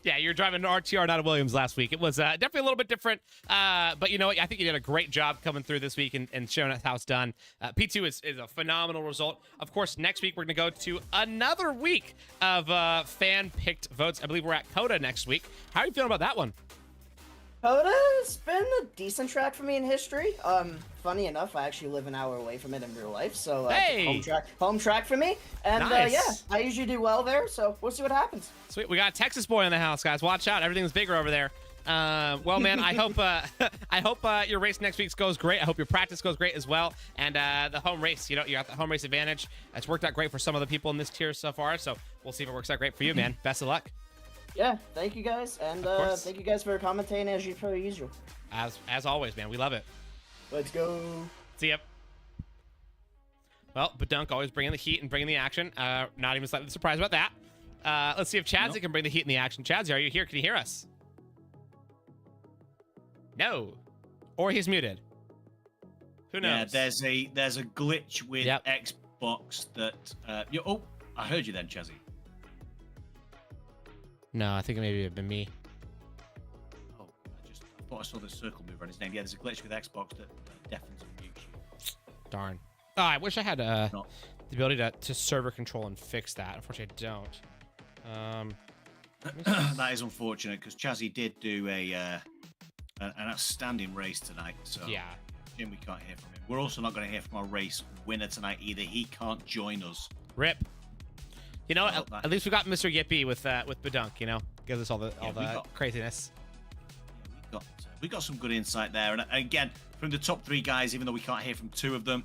Speaker 2: Yeah, you're driving an RTR, not a Williams last week. It was definitely a little bit different, but you know what? I think you did a great job coming through this week and showing us how it's done. P2 is a phenomenal result. Of course, next week we're going to go to another week of fan-picked votes. I believe we're at Coda next week. How are you feeling about that one?
Speaker 4: Coda's been a decent track for me in history. Funny enough, I actually live an hour away from it in real life, so
Speaker 2: Hey!
Speaker 4: home track for me. And
Speaker 2: Nice.
Speaker 4: yeah, I usually do well there, so we'll see what happens.
Speaker 2: Sweet, we got a Texas boy in the house, guys. Watch out, everything's bigger over there. Well, man, I hope your race next week goes great. I hope your practice goes great as well. And the home race, you got the home race advantage. It's worked out great for some of the people in this tier so far, so we'll see if it works out great for you, man. Best of luck.
Speaker 4: Yeah, thank you guys, and
Speaker 2: course.
Speaker 4: thank you guys for commentating as per usual.
Speaker 2: As always, man, we love it.
Speaker 4: Let's go.
Speaker 2: See ya. Well, Badunk always bringing the heat and bringing the action. Not even slightly surprised about that. Let's see if Chadzy can bring the heat and the action. Chadzy, are you here? Can you hear us? No. Or he's muted. Who knows?
Speaker 3: Yeah, there's a glitch with Xbox that. Oh, I heard you then, Chazzy.
Speaker 2: No, I think it maybe have been me.
Speaker 3: Oh, I thought I saw the circle move on his name. Yeah, there's a glitch with Xbox that deafens and mutes you.
Speaker 2: Darn. Oh, I wish I had the ability to server control and fix that. Unfortunately, I don't.
Speaker 3: That is unfortunate because Chazzy did do an outstanding race tonight. So
Speaker 2: Yeah.
Speaker 3: Jim, we can't hear from him. We're also not going to hear from our race winner tonight either. He can't join us.
Speaker 2: Rip. You know,
Speaker 3: Well,
Speaker 2: at least we got Mr. Yippee with Badunk. You know, gives us all the craziness.
Speaker 3: We got some good insight there, and again from the top three guys, even though we can't hear from two of them,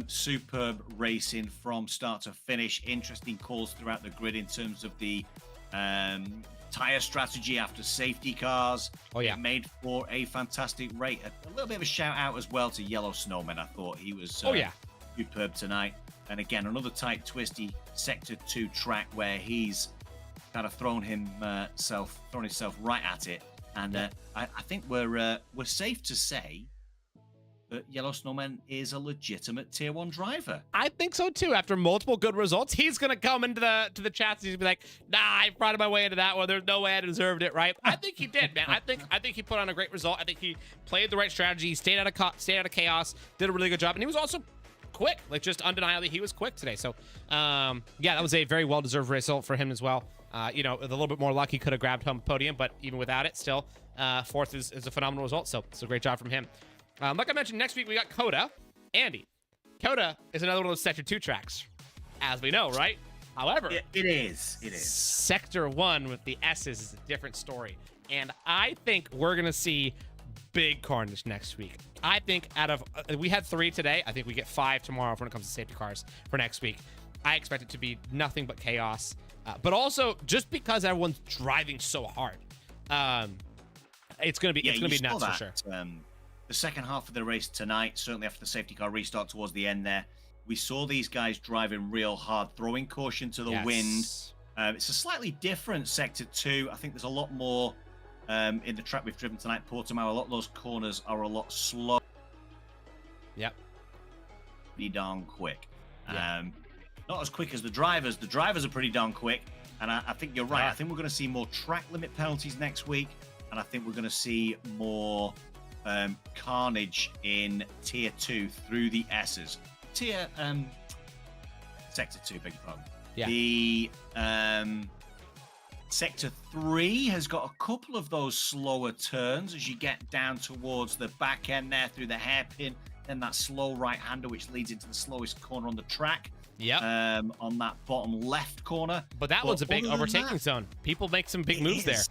Speaker 3: superb racing from start to finish. Interesting calls throughout the grid in terms of the tire strategy after safety cars.
Speaker 2: Oh, yeah.
Speaker 3: It made for a fantastic race. A little bit of a shout out as well to Yellow Snowman. I thought he was superb tonight. And again, another tight, twisty Sector 2 track where he's kind of thrown himself right at it. And I think we're safe to say that Yellow Snowman is a legitimate Tier 1 driver.
Speaker 2: I think so too. After multiple good results, he's gonna come into the chats and he's gonna be like, "Nah, I brought my way into that one. There's no way I deserved it." Right? I think he did, man. I think he put on a great result. I think he played the right strategy. He stayed out of chaos. Did a really good job, and he was also quick. Like, just undeniably, he was quick today. So, yeah, that was a very well-deserved result for him as well. You know, with a little bit more luck, he could have grabbed home podium, but even without it, still, fourth is a phenomenal result. So it's a great job from him. Like I mentioned, next week we got Coda. Andy, Coda is another one of those Sector 2 tracks, as we know, right? However,
Speaker 3: it is.
Speaker 2: Sector 1 with the S's is a different story. And I think we're going to see big carnage next week. I think out of, we had 3 today. I think we get 5 tomorrow when it comes to safety cars for next week. I expect it to be nothing but chaos. But also, just because everyone's driving so hard, it's going to be nuts for sure.
Speaker 3: The second half of the race tonight, certainly after the safety car restart towards the end there, we saw these guys driving real hard, throwing caution to the wind. It's a slightly different Sector 2. I think there's a lot more in the track we've driven tonight, Portimao. A lot of those corners are a lot slower.
Speaker 2: Yep.
Speaker 3: Pretty darn quick.
Speaker 2: Yeah.
Speaker 3: Not as quick as the drivers. The drivers are pretty darn quick. And I think you're right. I think we're going to see more track limit penalties next week. And I think we're going to see more carnage in Tier 2 through the S's. Sector 2, beg your pardon.
Speaker 2: Yeah.
Speaker 3: The Sector 3 has got a couple of those slower turns as you get down towards the back end there through the hairpin, then that slow right-hander which leads into the slowest corner on the track.
Speaker 2: Yep.
Speaker 3: On that bottom left corner.
Speaker 2: But that one's a big overtaking zone. People make some big moves there.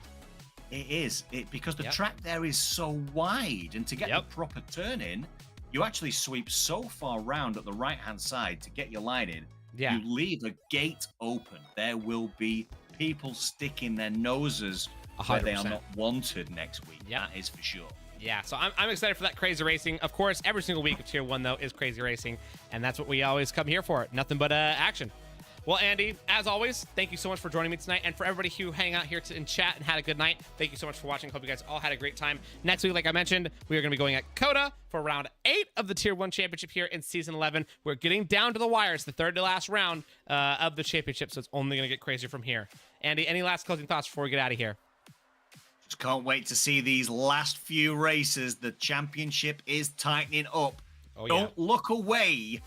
Speaker 3: It is. Because the track there is so wide, and to get the proper turn in, you actually sweep so far round at the right-hand side to get your line in.
Speaker 2: Yeah.
Speaker 3: You leave a gate open. There will be people sticking their noses
Speaker 2: 100%.
Speaker 3: where they are not wanted next week.
Speaker 2: Yep.
Speaker 3: That is for sure.
Speaker 2: Yeah, so I'm excited for that crazy racing. Of course, every single week of Tier 1, though, is crazy racing, and that's what we always come here for. Nothing but action. Well, Andy, as always, thank you so much for joining me tonight. And for everybody who hang out here in chat and had a good night, thank you so much for watching. Hope you guys all had a great time. Next week, like I mentioned, we are going to be going at Coda for round 8 of the Tier 1 Championship here in Season 11. We're getting down to the wires, the third to last round of the championship, so it's only going to get crazier from here. Andy, any last closing thoughts before we get out of here?
Speaker 3: Just can't wait to see these last few races. The championship is tightening up.
Speaker 2: Oh,
Speaker 3: Don't look away,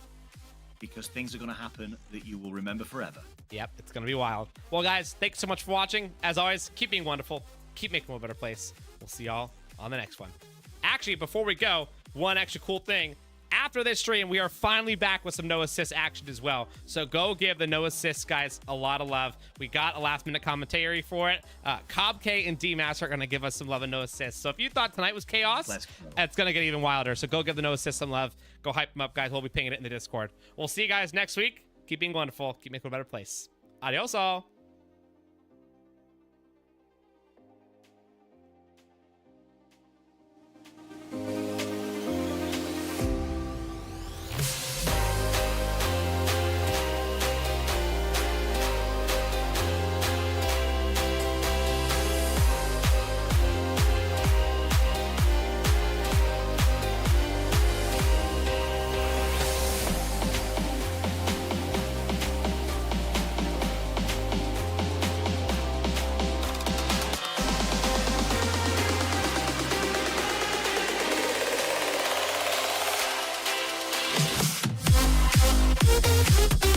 Speaker 3: because things are going to happen that you will remember forever.
Speaker 2: Yep, it's going to be wild. Well, guys, thanks so much for watching. As always, keep being wonderful. Keep making the world a better place. We'll see y'all on the next one. Actually, before we go, one extra cool thing. After this stream, we are finally back with some no assist action as well. So go give the no assist guys a lot of love. We got a last-minute commentary for it. Cobb K and D-Master are going to give us some love and no assists. So if you thought tonight was chaos, it's going to get even wilder. So go give the no assist some love. Go hype them up, guys. We'll be pinging it in the Discord. We'll see you guys next week. Keep being wonderful. Keep making it a better place. Adios all.
Speaker 1: We'll be right back.